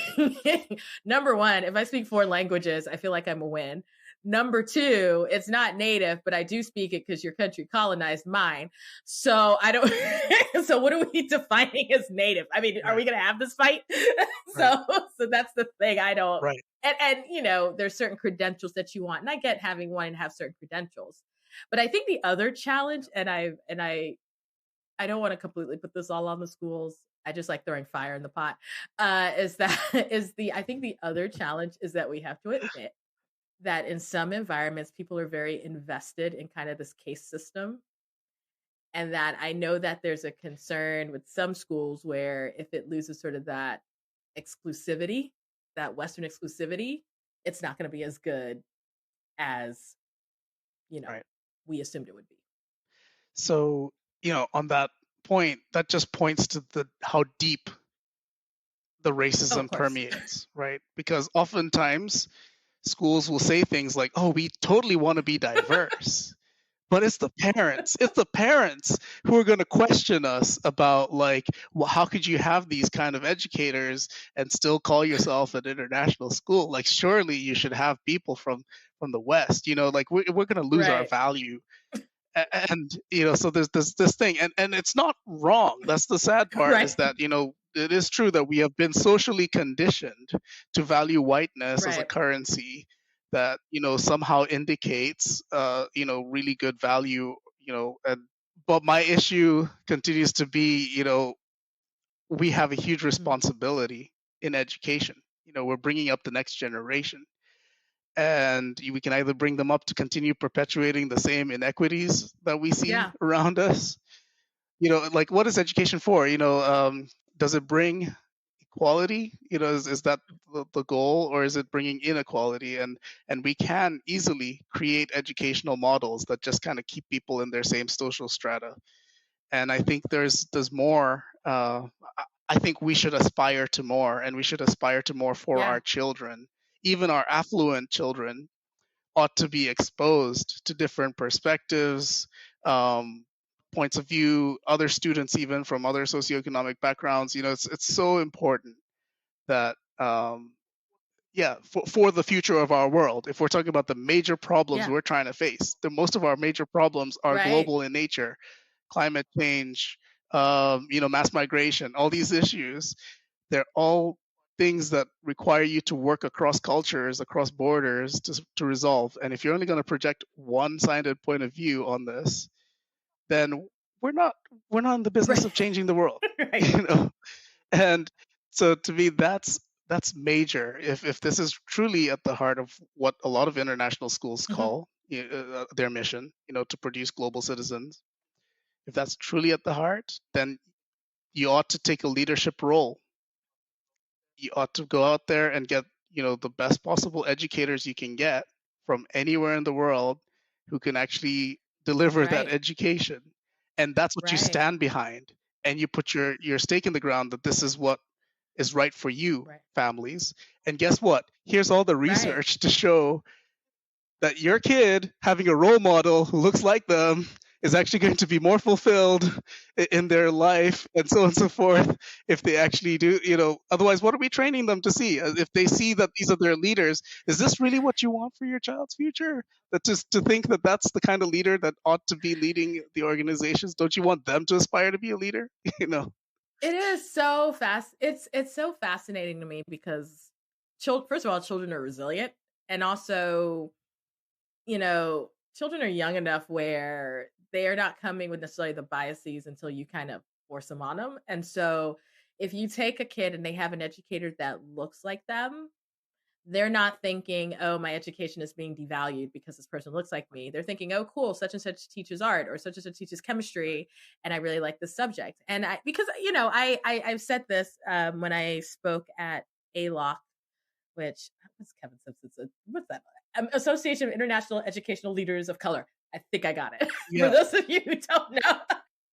number one, if I speak 4 languages, I feel like I'm a win. Number 2, it's not native, but I do speak it because your country colonized mine. So I don't, so what are we defining as native? I mean, are we going to have this fight? So that's the thing. I don't, Right. And there's certain credentials that you want. And I get wanting to have certain credentials, but I think the other challenge, and I don't want to completely put this all on the schools, I just like throwing fire in the pot, I think the other challenge is that we have to admit that in some environments, people are very invested in kind of this case system. And that I know that there's a concern with some schools where if it loses sort of that exclusivity, that Western exclusivity, it's not going to be as good as, Right. we assumed it would be. So, on that point, that just points to how deep the Oh, of racism course. permeates, right? Because oftentimes schools will say things like, "Oh, we totally want to be diverse." But it's the parents who are going to question us about, like, well, how could you have these kind of educators and still call yourself an international school? Like, surely you should have people from the West. Like, we're going to lose our Right. value. And so there's this thing, and it's not wrong. That's the sad part, is Right. that it is true that we have been socially conditioned to value whiteness as a Right. currency that somehow indicates really good value. But my issue continues to be, we have a huge Mhm. responsibility in education. We're bringing up the next generation, and we can either bring them up to continue perpetuating the same inequities that we see Yeah. around us. Like, what is education for? Does it bring equality? Is that the goal, or is it bringing inequality? And we can easily create educational models that just kind of keep people in their same social strata. And I think there's more. I think we should aspire to more, and we should aspire to more for Yeah. our children. Even our affluent children ought to be exposed to different perspectives, um, points of view, other students even from other socioeconomic backgrounds. It's so important that for the future of our world. If we're talking about the major problems Yeah. we're trying to face, most of our major problems are Right. global in nature: climate change, mass migration, all these issues. They're all things that require you to work across cultures, across borders to resolve. And if you're only going to project one-sided point of view on this, then we're not in the business Right. of changing the world. Right. And so to me, that's major. If this is truly at the heart of what a lot of international schools Mhm. call their mission, to produce global citizens, if that's truly at the heart, then you ought to take a leadership role. You ought to go out there and get the best possible educators you can get from anywhere in the world who can actually deliver that Right. education. And that's what you Right. stand behind, and you put your stake in the ground that this is what is right for you, Right. families. And guess what? Here's all the Right. research to show that your kid having a role model who looks like them is actually going to be more fulfilled in their life, and so on and so forth, if they actually do. Otherwise, what are we training them to see? If they see that these are their leaders, is this really what you want for your child's future? That just to think that that's the kind of leader that ought to be leading the organizations? Don't you want them to aspire to be a leader? It is so fast. It's so fascinating to me because first of all, children are resilient, and also, children are young enough where they are not coming with necessarily the biases until you kind of force them on them. And so if you take a kid and they have an educator that looks like them, they're not thinking, "Oh, my education is being devalued because this person looks like me." They're thinking, "Oh, cool, such and such teaches art or such and such teaches chemistry, and I really like this subject." And because I've said this when I spoke at ALOC, which what's Kevin Simpson's? What's that? Association of International Educational Leaders of Color. I think I got it. For Yeah. those of you who don't know,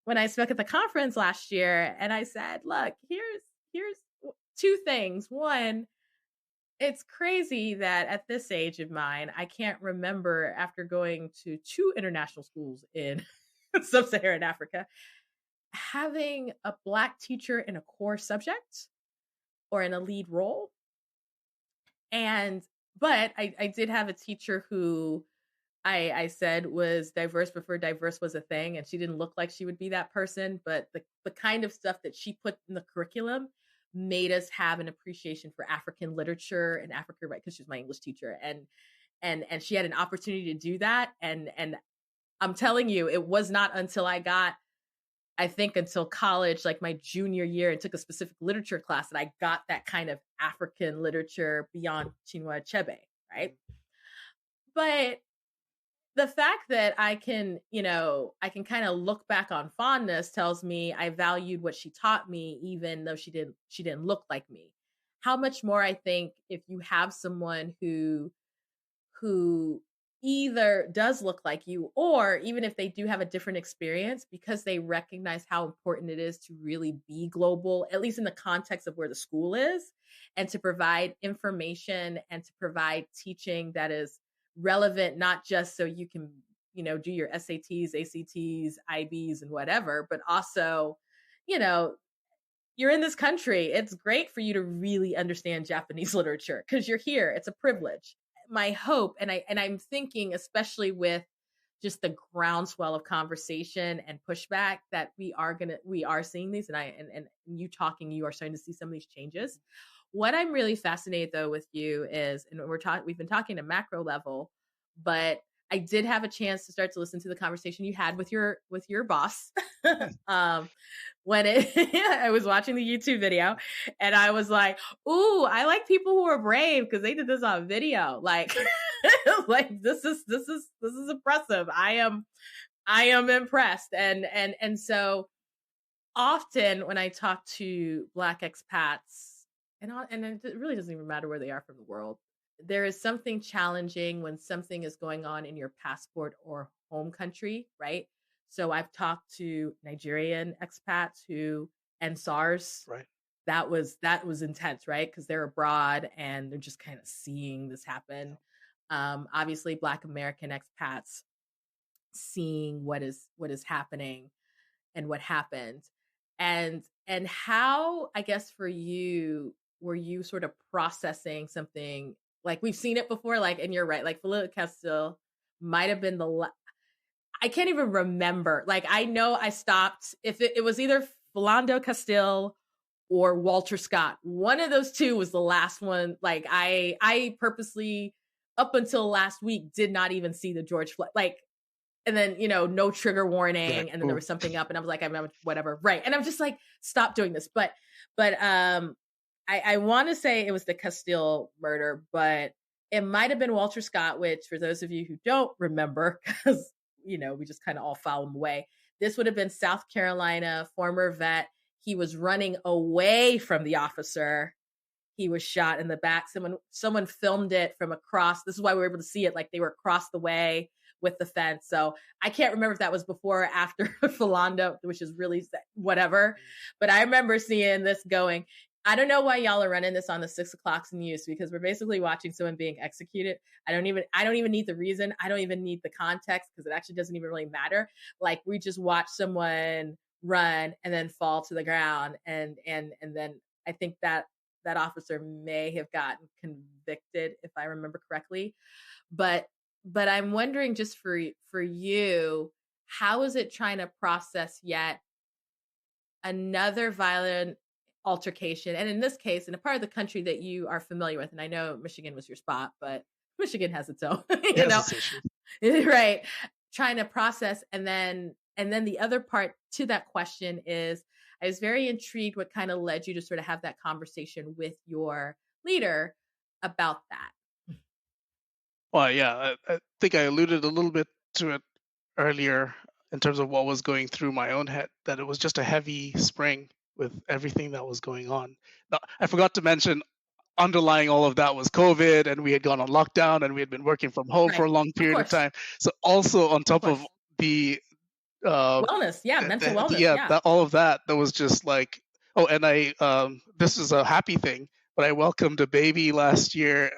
when I spoke at the conference last year, and I said, "Look, here's two things. One, it's crazy that at this age of mine, I can't remember after going to two international schools in sub-Saharan Africa, having a Black teacher in a core subject or in a lead role. But I did have a teacher who I said was diverse before diverse was a thing, and she didn't look like she would be that person, but the kind of stuff that she put in the curriculum made us have an appreciation for African literature and Africa, right? Because she was my English teacher, and she had an opportunity to do that, and I'm telling you, it was not until I think until college, like my junior year, and took a specific literature class that I got that kind of African literature beyond Chinua Achebe, right? But the fact that I can, I can kind of look back on fondness tells me I valued what she taught me, even though she didn't look like me. How much more I think if you have someone who either does look like you, or even if they do have a different experience, because they recognize how important it is to really be global, at least in the context of where the school is, and to provide information and to provide teaching that is relevant, not just so you can, do your SATs, ACTs, IBs, and whatever, but also, you know, you're in this country. It's great for you to really understand Japanese literature because you're here. It's a privilege. My hope, and I'm thinking, especially with just the groundswell of conversation and pushback, that we are seeing these, and you talking, you are starting to see some of these changes. What I'm really fascinated though with you is, and we've been talking at macro level, but I did have a chance to start to listen to the conversation you had with your boss. um, when I was watching the YouTube video, and I was like, "Ooh, I like people who are brave because they did this on video." Like, like this is impressive. I am impressed, and so often when I talk to Black expats, and it really doesn't even matter where they are from the world, there is something challenging when something is going on in your passport or home country, right? So I've talked to Nigerian expats and SARS. Right. That was intense, right? Because they're abroad and they're just kind of seeing this happen. Obviously, Black American expats seeing what is happening and what happened, and how, I guess, for you, were you sort of processing something like we've seen it before, like, and you're right, like Philip Castile might have been I can't even remember. Like, I know I stopped, if it was either Philando Castile or Walter Scott. One of those two was the last one. Like, I purposely, up until last week, did not even see the George Floyd, like, and then, no trigger warning. And then there was something up and I was like, I'm whatever. Right. And I'm just like, stop doing this. But I want to say it was the Castile murder, but it might've been Walter Scott, which, for those of you who don't remember, because, we just kind of all foul him away. This would have been South Carolina, former vet. He was running away from the officer. He was shot in the back. Someone filmed it from across. This is why we were able to see it. Like, they were across the way with the fence. So I can't remember if that was before or after Philando, which is really whatever. But I remember seeing this going, I don't know why y'all are running this on the 6 o'clock news, because we're basically watching someone being executed. I don't even need the reason. I don't even need the context, because it actually doesn't even really matter. Like, we just watch someone run and then fall to the ground. And then I think that officer may have gotten convicted, if I remember correctly. But I'm wondering, just for you, how is it trying to process yet another violent altercation, and in this case, in a part of the country that you are familiar with, and I know Michigan was your spot, but Michigan has its own, right? Trying to process, and then the other part to that question is, I was very intrigued what kind of led you to sort of have that conversation with your leader about that. Well, yeah, I think I alluded a little bit to it earlier in terms of what was going through my own head, that it was just a heavy spring with everything that was going on. Now, I forgot to mention, underlying all of that was COVID, and we had gone on lockdown, and we had been working from home for a long period of time. So also on top of the wellness, mental wellness, all of that was just like, oh, and I this is a happy thing, but I welcomed a baby last year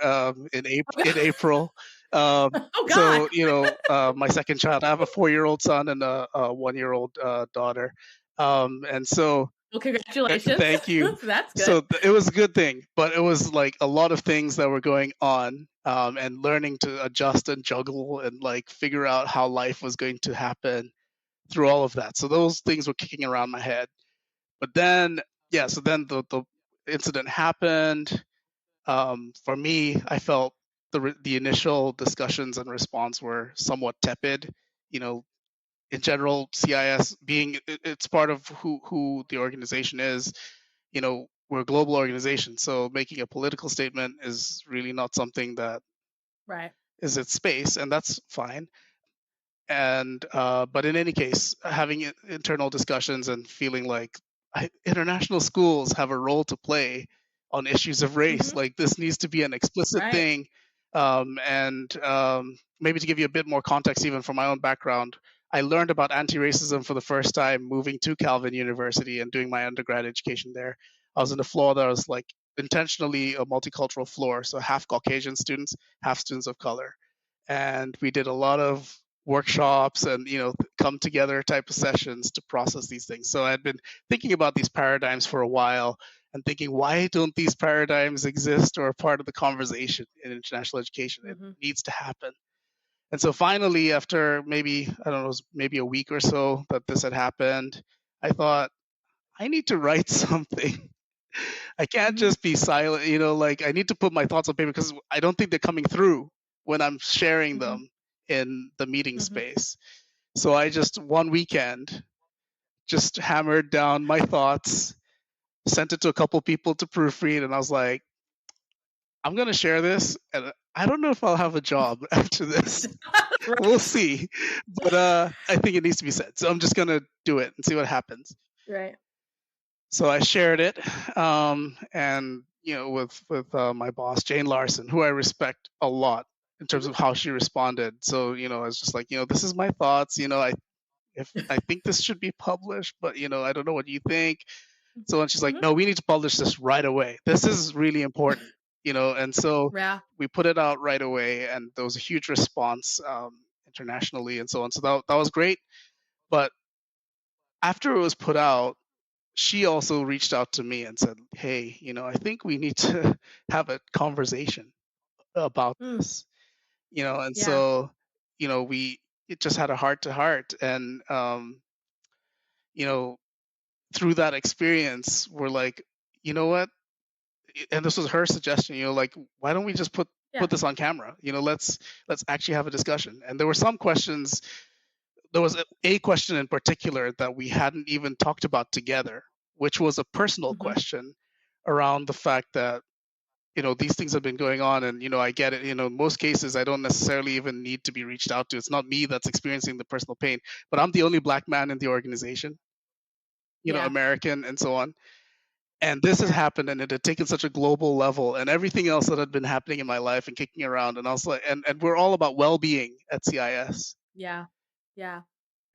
in April. Oh, God. So my second child, I have a 4-year-old son and a 1-year-old daughter, and so. Well, congratulations. Thank you. That's good. So it was a good thing, but it was like a lot of things that were going on, and learning to adjust and juggle and like figure out how life was going to happen through all of that. So those things were kicking around my head. But then, so then the incident happened. For me, I felt the initial discussions and response were somewhat tepid. In general, CIS being, it's part of who the organization is. We're a global organization, so making a political statement is really not something that right is its space, and that's fine. And but in any case, having internal discussions and feeling like international schools have a role to play on issues of race. Mhm. Like this needs to be an explicit Right. thing. And maybe to give you a bit more context, even from my own background, I learned about anti-racism for the first time moving to Calvin University and doing my undergrad education there. I was in a floor that was like intentionally a multicultural floor, so half Caucasian students, half students of color, and we did a lot of workshops and come together type of sessions to process these things. So I'd been thinking about these paradigms for a while and thinking, why don't these paradigms exist or are part of the conversation in international education? It Mhm. needs to happen. And so finally, after maybe, I don't know, it was maybe a week or so that this had happened, I thought, I need to write something. I can't Mhm. just be silent, like I need to put my thoughts on paper because I don't think they're coming through when I'm sharing Mhm. them in the meeting Mhm. space. So I just one weekend just hammered down my thoughts, sent it to a couple people to proofread, and I was like, I'm gonna share this, and I don't know if I'll have a job after this. We'll Right. see, but I think it needs to be said. So I'm just gonna do it and see what happens. Right. So I shared it, and with my boss Jane Larson, who I respect a lot in terms Mhm. of how she responded. So I was just like, this is my thoughts. I think this should be published, but I don't know what you think. So and she's like, Mhm. no, we need to publish this right away. This is really important. And so Yeah. we put it out right away, and there was a huge response internationally and so on. So that was great. But after it was put out, she also reached out to me and said, hey, I think we need to have a conversation about Mm. this. And Yeah. so we it just had a heart to heart, and you know through that experience, we're like, you know what? And this was her suggestion, like, why don't we just put Yeah. this on camera? Let's actually have a discussion. And there were some questions. There was a question in particular that we hadn't even talked about together, which was a personal Mhm. question around the fact that these things have been going on, and I get it. In most cases, I don't necessarily even need to be reached out to. It's not me that's experiencing the personal pain, but I'm the only black man in the organization, Yeah. American and so on. And this has Yeah. happened, and it had taken such a global level, and everything else that had been happening in my life and kicking around. And I was like, and we're all about well-being at CIS, Yeah. Yeah.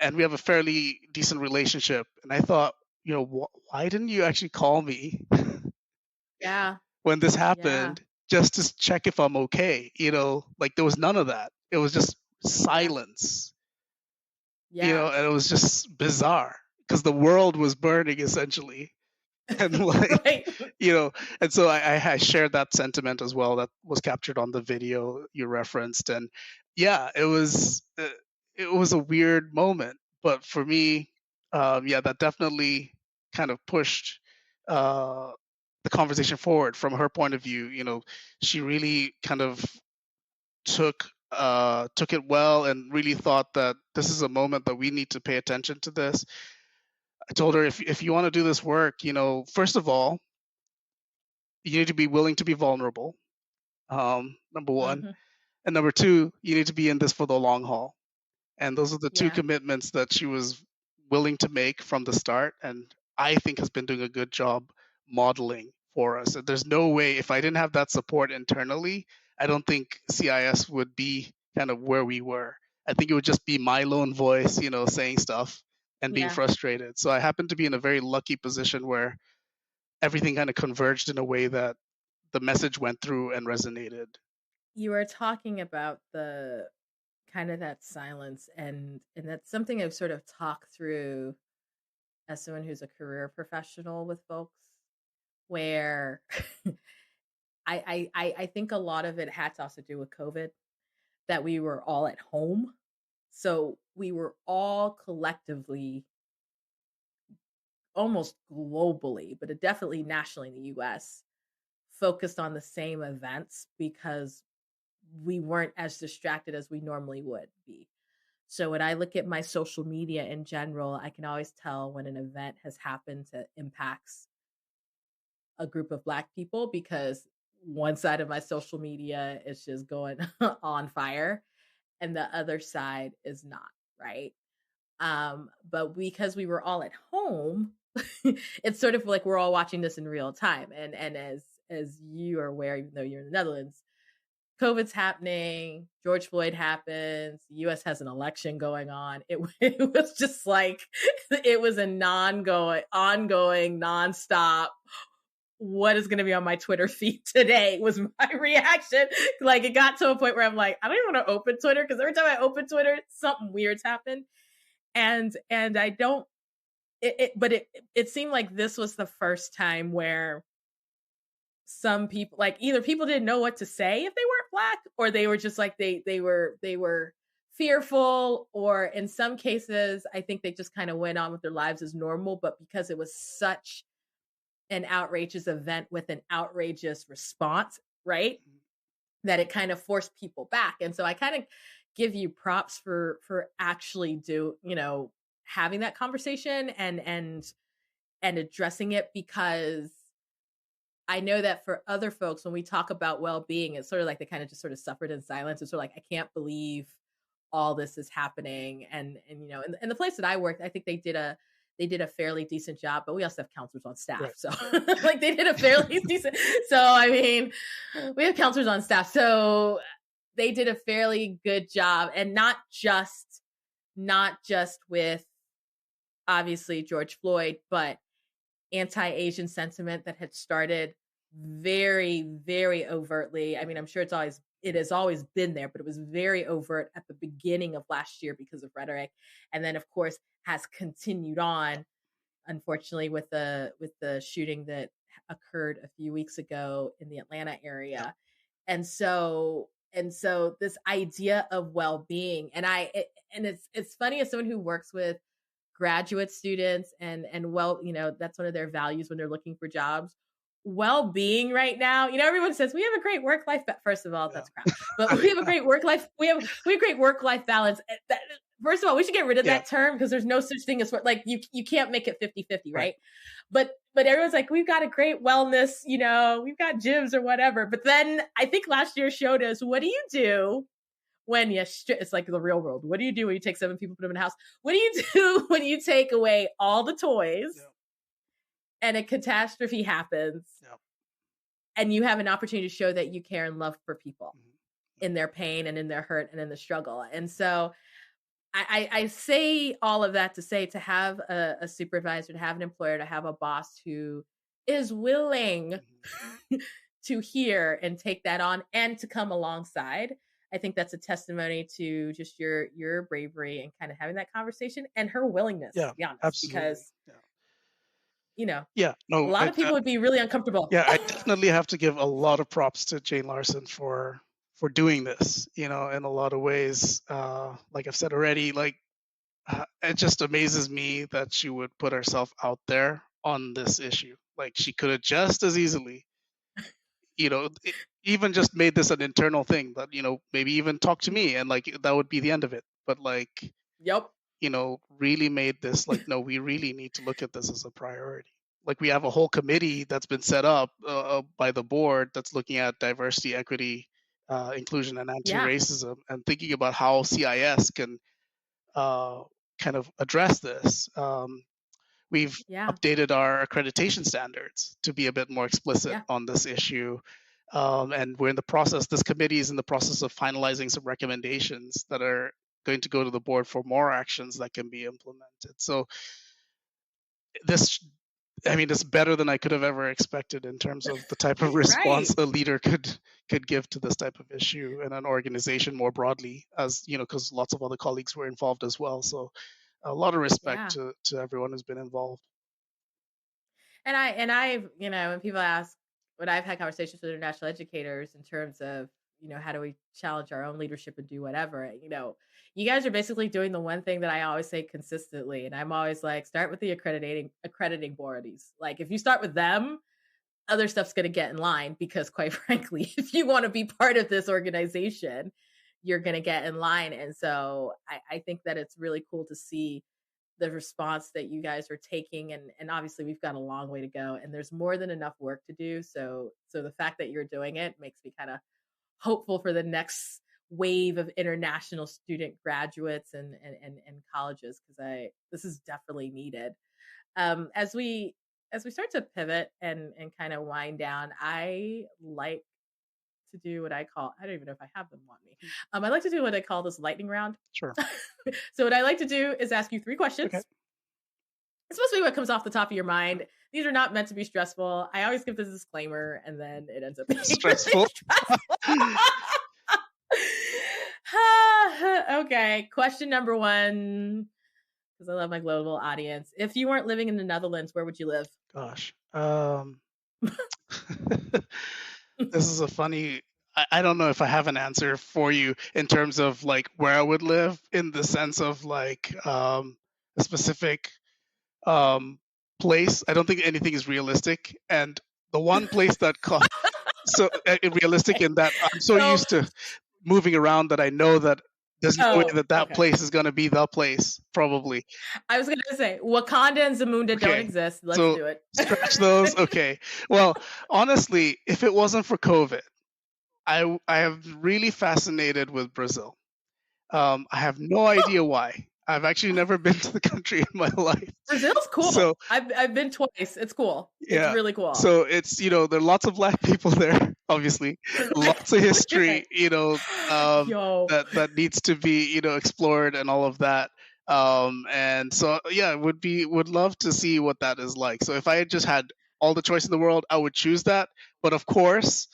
and we have a fairly decent relationship. And I thought, why didn't you actually call me Yeah. when this Yeah. happened just to check if I'm okay? Like there was none of that. It was just Yeah. silence, Yeah. and it was just bizarre because the world was burning essentially. And like, Right. you know and so I shared that sentiment as well, that was captured on the video you referenced. And yeah, it was a weird moment, but for me, yeah, that definitely kind of pushed uh the conversation forward from her point of view. She really kind of took it well, and really thought that this is a moment that we need to pay attention to this. I told her, if you want to do this work, first of all, you need to be willing to be vulnerable. Number one. Mhm. And number two, you need to be in this for the long haul. And those are the two Yeah. commitments that she was willing to make from the start. And I think has been doing a good job modeling for us. There's no way, if I didn't have that support internally, I don't think CIS would be kind of where we were. I think it would just be my lone voice, saying stuff and being Yeah. frustrated. So I happen to be in a very lucky position where everything kind of converged in a way that the message went through and resonated. You were talking about the kind of that silence, and that's something I've sort of talked through as someone who's a career professional with folks, where I think a lot of it had to also do with COVID, that we were all at home. So we were all collectively, almost globally, but definitely nationally in the US, focused on the same events because we weren't as distracted as we normally would be. So when I look at my social media in general, I can always tell when an event has happened that impacts a group of Black people, because one side of my social media is just going on fire and the other side is not. right? But because we were all at home, it's sort of like we're all watching this in real time. And as you are aware, even though you're in the Netherlands, COVID's happening, George Floyd happens, the US has an election going on. It was just like it was a ongoing, nonstop. What is going to be on my Twitter feed today was my reaction. Like it got to a point where I'm like, I don't even want to open Twitter because every time I open Twitter, something weird's happened. And I don't but it seemed like this was the first time where some people, like, either people didn't know what to say if they weren't Black, or they were just like they were fearful, or in some cases I think they just kind of went on with their lives as normal. But because it was such an outrageous event with an outrageous response, right, that it kind of forced people back. And so I kind of give you props for actually having that conversation and addressing it, because I know that for other folks, when we talk about well-being, it's sort of like they kind of just sort of suffered in silence. It's sort of like, I can't believe all this is happening. And in the place that I worked, I think they did a fairly decent job, but we also have counselors on staff. Right. So like they did a fairly decent. So, I mean, we have counselors on staff. So they did a fairly good job, and not just with obviously George Floyd, but anti-Asian sentiment that had started very, very overtly. I mean, I'm sure it has always been there, but it was very overt at the beginning of last year because of rhetoric. And then of course has continued on, unfortunately, with the shooting that occurred a few weeks ago in the Atlanta area. And so this idea of well-being, and it's funny, as someone who works with graduate students and that's one of their values when they're looking for jobs. Well-being right now, everyone says we have a great work-life. First of all, that's crap. But we have a great work-life. We have great work-life balance. First of all, we should get rid of that term, because there's no such thing as like you can't make it 50-50, right? But everyone's like, we've got a great wellness, we've got gyms or whatever. But then I think last year showed us, what do you do when it's like the real world. What do you do when you take 7 people, put them in a house? What do you do when you take away all the toys and a catastrophe happens and you have an opportunity to show that you care and love for people in their pain and in their hurt and in the struggle? And so I say all of that to say, to have a supervisor, to have an employer, to have a boss who is willing to hear and take that on and to come alongside, I think that's a testimony to just your bravery and kind of having that conversation, and her willingness, to be honest, absolutely. because a lot of people would be really uncomfortable. I definitely have to give a lot of props to Jane Larson for doing this, in a lot of ways. Like I've said already, it just amazes me that she would put herself out there on this issue. Like, she could have just as easily, even just made this an internal thing, that, maybe even talk to me and that would be the end of it. But really made this no, we really need to look at this as a priority. Like, we have a whole committee that's been set up by the board that's looking at diversity, equity, inclusion, and anti-racism, and thinking about how CIS can kind of address this. We've updated our accreditation standards to be a bit more explicit on this issue. And we're in the process, this committee is in the process of finalizing some recommendations that are going to go to the board for more actions that can be implemented. So it's better than I could have ever expected in terms of the type of response a leader could give to this type of issue, and an organization more broadly, as because lots of other colleagues were involved as well. So a lot of respect to everyone who's been involved. And I've when people ask, when I've had conversations with international educators in terms of how do we challenge our own leadership and do whatever, you guys are basically doing the one thing that I always say consistently, and I'm always like, start with the accrediting bodies. Like, if you start with them, other stuff's going to get in line, because quite frankly, if you want to be part of this organization, you're going to get in line. And so I think that it's really cool to see the response that you guys are taking, and obviously we've got a long way to go, and there's more than enough work to do. So the fact that you're doing it makes me kind of hopeful for the next wave of international student graduates and colleges, because this is definitely needed. As we start to pivot and kind of wind down, I like to do what I call, I don't even know if I have them on me. I like to do what I call this lightning round. Sure. So what I like to do is ask you 3 questions. Okay. It's supposed to be what comes off the top of your mind. These are not meant to be stressful. I always give this disclaimer, and then it ends up being Stressful. Really okay, question number 1, because I love my global audience. If you weren't living in the Netherlands, where would you live? Gosh. This is a funny. I don't know if I have an answer for you in terms of like where I would live, in the sense of like a specific place. I don't think anything is realistic, and the one place that so realistic in that I'm so used to moving around that I know that there's no way that okay. place is going to be the place, probably. I was going to say Wakanda and Zamunda don't exist. Let's do it. Scratch those. Okay. Well, honestly, if it wasn't for COVID, I am really fascinated with Brazil. I have no idea why. I've actually never been to the country in my life. Brazil's cool. So I've been twice. It's cool. Yeah. It's really cool. So it's, there are lots of Black people there, obviously. Lots of history, that needs to be, explored and all of that. And so, yeah, would love to see what that is like. So if I had just had all the choice in the world, I would choose that. But of course,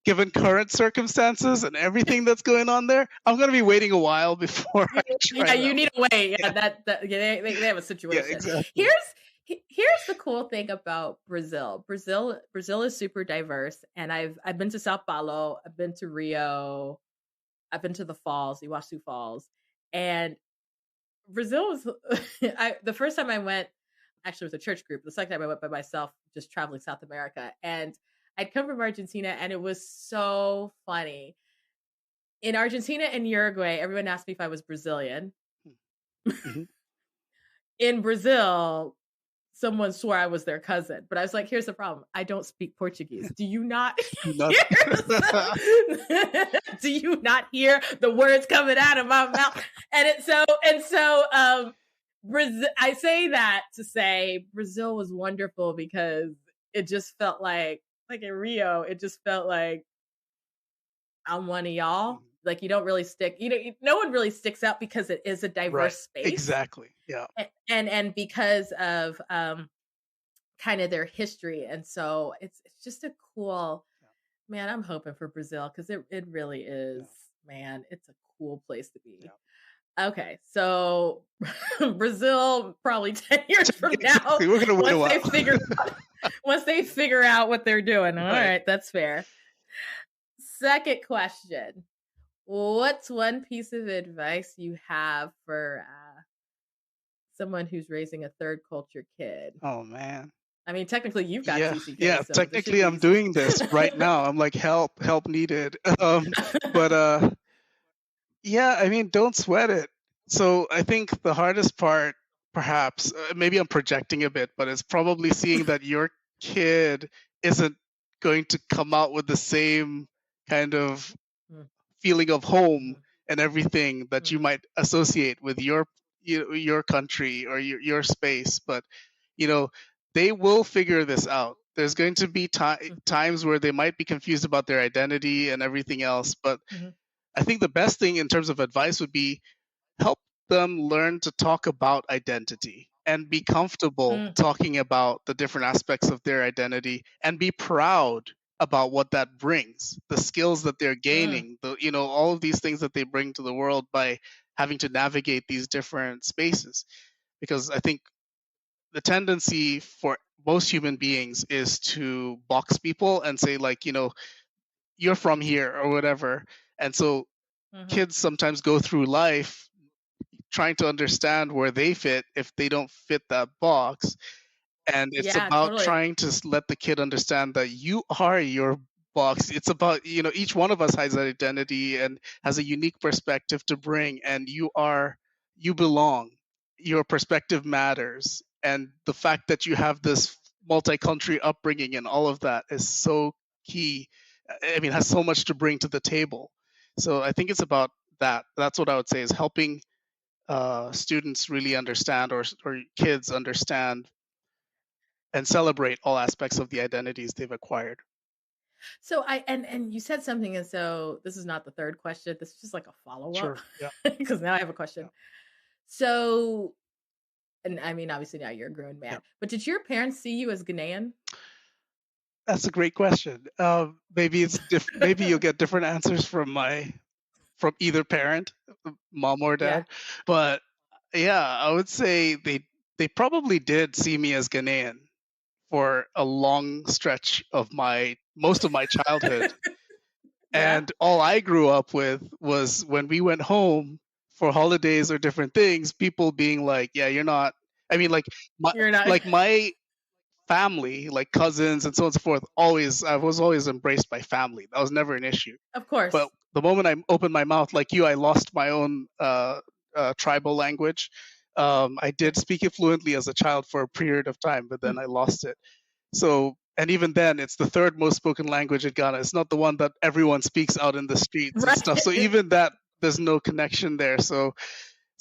given current circumstances and everything that's going on there, I'm going to be waiting a while before I try. Yeah, you need to wait. Yeah, they have a situation. Yeah, exactly. Here's the cool thing about Brazil. Brazil is super diverse, and I've been to Sao Paulo, I've been to Rio, I've been to the falls, Iguaçu Falls, and Brazil was the first time I went, actually with a church group. The second time I went by myself, just traveling South America, and I'd come from Argentina, and it was so funny. In Argentina and Uruguay, everyone asked me if I was Brazilian. Mm-hmm. In Brazil, someone swore I was their cousin, but I was like, here's the problem. I don't speak Portuguese. Do you not hear do you not hear the words coming out of my mouth? Brazil, I say that to say Brazil was wonderful, because it just felt like in Rio, it just felt like I'm one of y'all. Like, you don't really stick, no one really sticks out, because it is a diverse space. Exactly. Yeah. And because of kind of their history. And so it's just a cool, man, I'm hoping for Brazil, because it really is, man, it's a cool place to be. Yeah. Okay, so Brazil, probably 10 years from now, we're gonna wait a while. Once they figure out what they're doing. All right, that's fair. Second question. What's one piece of advice you have for someone who's raising a third culture kid? Oh, man. I mean, technically, you've got TCK. Yeah, so technically, I'm doing this right now. I'm like, help needed. Yeah, I mean, don't sweat it. So I think the hardest part, perhaps, maybe I'm projecting a bit, but it's probably seeing that your kid isn't going to come out with the same kind of feeling of home and everything that you might associate with your country or your space. But, they will figure this out. There's going to be times where they might be confused about their identity and everything else. But I think the best thing in terms of advice would be help them learn to talk about identity and be comfortable talking about the different aspects of their identity, and be proud about what that brings, the skills that they're gaining, all of these things that they bring to the world by having to navigate these different spaces. Because I think the tendency for most human beings is to box people and say, like, you're from here or whatever. And so kids sometimes go through life trying to understand where they fit if they don't fit that box. And it's about trying to let the kid understand that you are your box. It's about, each one of us has an identity and has a unique perspective to bring, and you belong. Your perspective matters. And the fact that you have this multi-country upbringing and all of that is so key. I mean, has so much to bring to the table. So I think it's about that. That's what I would say is helping students really understand, or kids understand and celebrate all aspects of the identities they've acquired. So and you said something, and so this is not the third question. This is just like a follow up Sure. Yeah. because now I have a Yeah. question. So, and I mean, obviously now you're a grown Yeah. man, but did your parents see you as Ghanaian? That's a great question. Maybe it's maybe you'll get different answers from either parent, mom or Yeah. dad. But yeah, I would say they probably did see me as Ghanaian for a long stretch of most of my childhood. Yeah. And all I grew up with was when we went home for holidays or different things, people being like, "Yeah, you're not." I mean, my You're not. my family, like cousins and so on and so forth, I was always embraced by family. That was never an issue. Of But course. the moment I opened my mouth, like you, I lost my own tribal language. I Yeah. did speak it fluently as a child for a period of time, but then Mm. I lost it. So, and even then, it's the third most spoken language in Ghana. It's not the one that everyone speaks out in the streets and stuff. So Right. even that, there's no connection there. So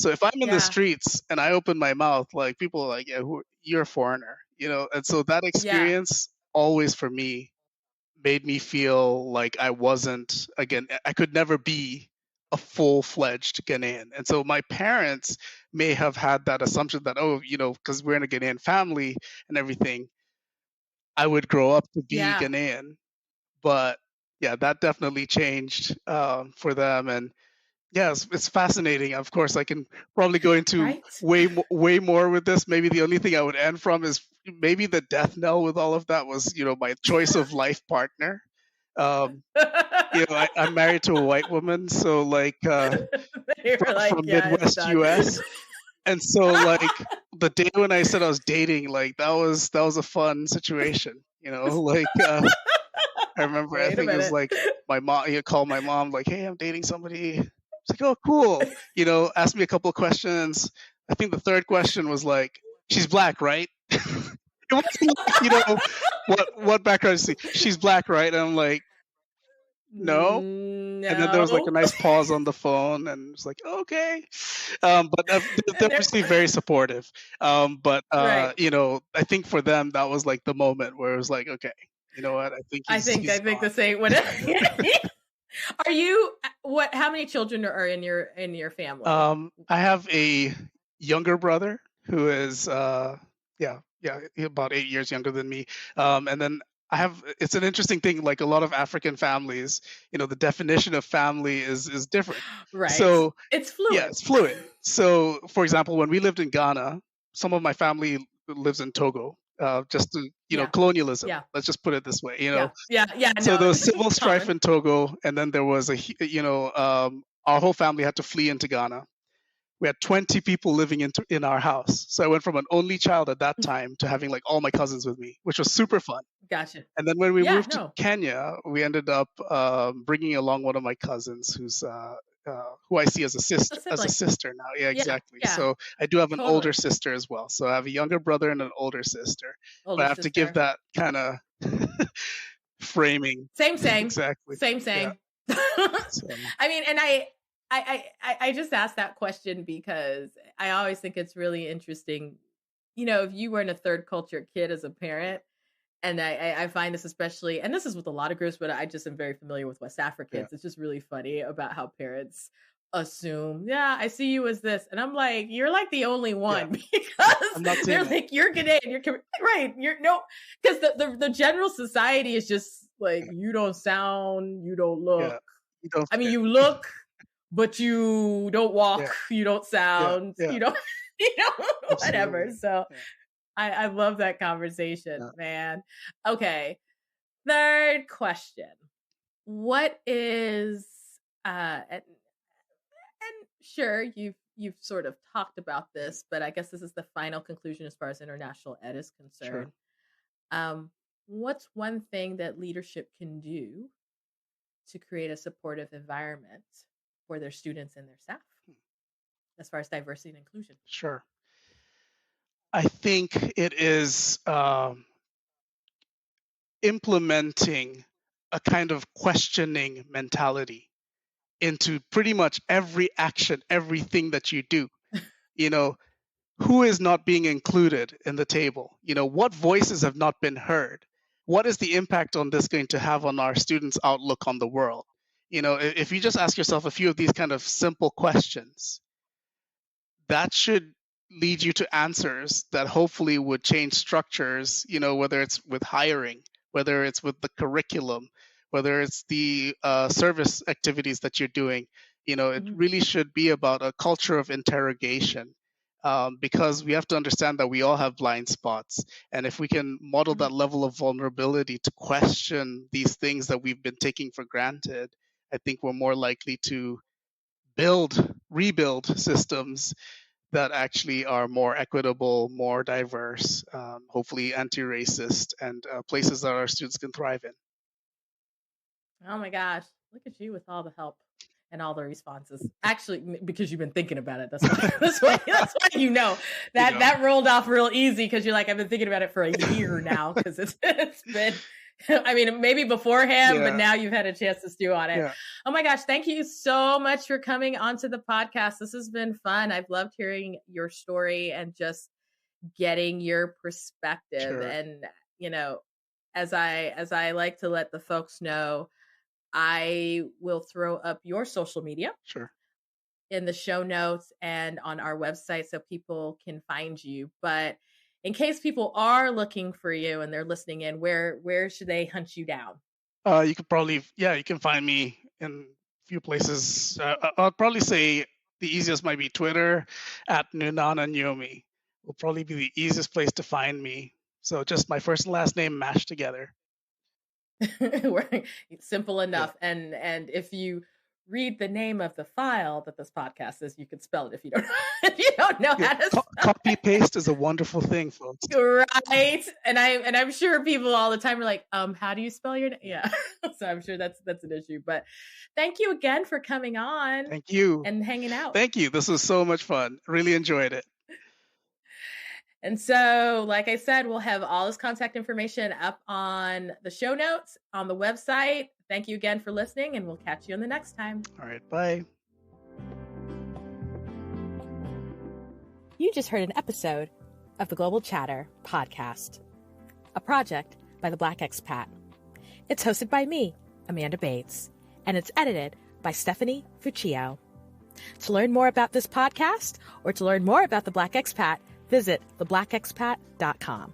if I'm in the Yeah. streets and I open my mouth, like people are like, "Yeah, you're a foreigner," And so that Yeah. experience always for me made me feel like I could never be a full-fledged Ghanaian. And so my parents may have had that assumption that, oh, because we're in a Ghanaian family and everything, I would grow up to be Yeah. Ghanaian. But yeah, that definitely changed for them. And yeah, it's fascinating. Of course, I can probably go into Right. way more with this. Maybe the only thing I would end from is maybe the death knell with all of that was, my choice of life partner. Um, I'm married to a white woman, so They were like, from yeah, it's Midwest done. US, and so the day when I said I was dating, that was a fun situation. I remember, I Wait a think it was minute. like my mom, he called my mom, like, "Hey, I'm dating somebody." It's like, "Oh, cool." Asked me a couple of questions. I think the third question was like, "She's black, right?" It wasn't like, what background is she? She's black, right? And I'm like, "No." And then there was like a No. nice pause on the phone, and it's like, "Okay." But they're And they're obviously very supportive. But right. I think for them that was like the moment where it was like, "Okay, you know what? I think I he's think the gone." same. When are you? What? How many children are in your family? I have a younger brother who is about 8 years younger than me. And then it's an interesting thing, like a lot of African families, the definition of family is different. Right. So It's yeah, fluid. it's fluid. So for example, when we lived in Ghana, some of my family lives in Togo. Just to, Yeah. colonialism. Yeah. Let's just put it this way. Yeah. Yeah. Yeah. So there No. was civil strife Common. in Togo, and then there was our whole family had to flee into Ghana. We had 20 people living in our house. So I went from an only child at that time to having like all my cousins with me, which was super fun. Gotcha. And then when we Yeah. moved to No. Kenya, we ended up bringing along one of my cousins who I see as a A sister, sibling. now. Yeah, Yeah. exactly. Yeah. So I do have an older Totally. sister as well. So I have a younger brother and an older sister. But Older I have to give sister. that kind of framing. Same. Exactly. Same. Yeah. Same. So, I mean, and I just asked that question because I always think it's really interesting. If you weren't a third culture kid as a parent, and I find this especially, and this is with a lot of groups, but I just am very familiar with West yeah. Africans. It's just really funny about how parents assume, yeah, I see you as this, and I'm like, you're like the only one I'm not because saying they're that. like, you're Ghanaian, right, you're no, because the general society is just like, Yeah. you don't sound, you don't look. Yeah. You don't I mean, fit. you look, but you don't walk, Yeah. you don't sound, Yeah. you don't, whatever. Absolutely. So Yeah. I love that conversation, Yeah. man. Okay. Third question. What is and sure you've sort of talked about this, but I guess this is the final conclusion as far as international ed is Sure. concerned. Um, what's one thing that leadership can do to create a supportive environment for their students and their staff as far as diversity and inclusion? Sure. I think it is implementing a kind of questioning mentality into pretty much every action, everything that you do. You know, who is not being included in the table? You know, what voices have not been heard? What is the impact on this going to have on our students' outlook on the world? You know, if you just ask yourself a few of these kind of simple questions, that should lead you to answers that hopefully would change structures, you know, whether it's with hiring, whether it's with the curriculum, whether it's the service activities that you're doing. You know, it really should be about a culture of interrogation, because we have to understand that we all have blind spots. And if we can model that level of vulnerability to question these things that we've been taking for granted, I think we're more likely to rebuild systems that actually are more equitable, more diverse, hopefully anti-racist, and places that our students can thrive in. Oh my gosh, look at you with all the help and all the responses. Actually, because you've been thinking about it, that's why you know that that rolled off real easy, because you're like, I've been thinking about it for a year now, because it's been. I mean, maybe beforehand, but now you've had a chance to stew on it. Yeah. Oh my gosh, thank you so much for coming onto the podcast. This has been fun. I've loved hearing your story and just getting your perspective. Sure. And, you know, as I like to let the folks know, I will throw up your social media. Sure. In the show notes and on our website so people can find you. But in case people are looking for you and they're listening in, where should they hunt you down? You could probably, you can find me in a few places. I'll probably say the easiest might be Twitter at Nunana Nyomi. Will probably be the easiest place to find me. So just my first and last name mashed together. Simple enough. Yeah. And if you read the name of the file that this podcast is, you could spell it if you don't know how to spell copy paste is a wonderful thing, folks. Right. And I'm sure people all the time are like, how do you spell your name? Yeah. So I'm sure that's an issue. But thank you again for coming on. Thank you. And hanging out. Thank you. This was so much fun. Really enjoyed it. And so, like I said, we'll have all this contact information up on the show notes on the website. Thank you again for listening, and we'll catch you on the next time. All right, bye. You just heard an episode of the Global Chatter podcast, a project by the Black Expat. It's hosted by me, Amanda Bates, and it's edited by Stephanie Fuccio. To learn more about this podcast or to learn more about the Black Expat, visit theblackexpat.com.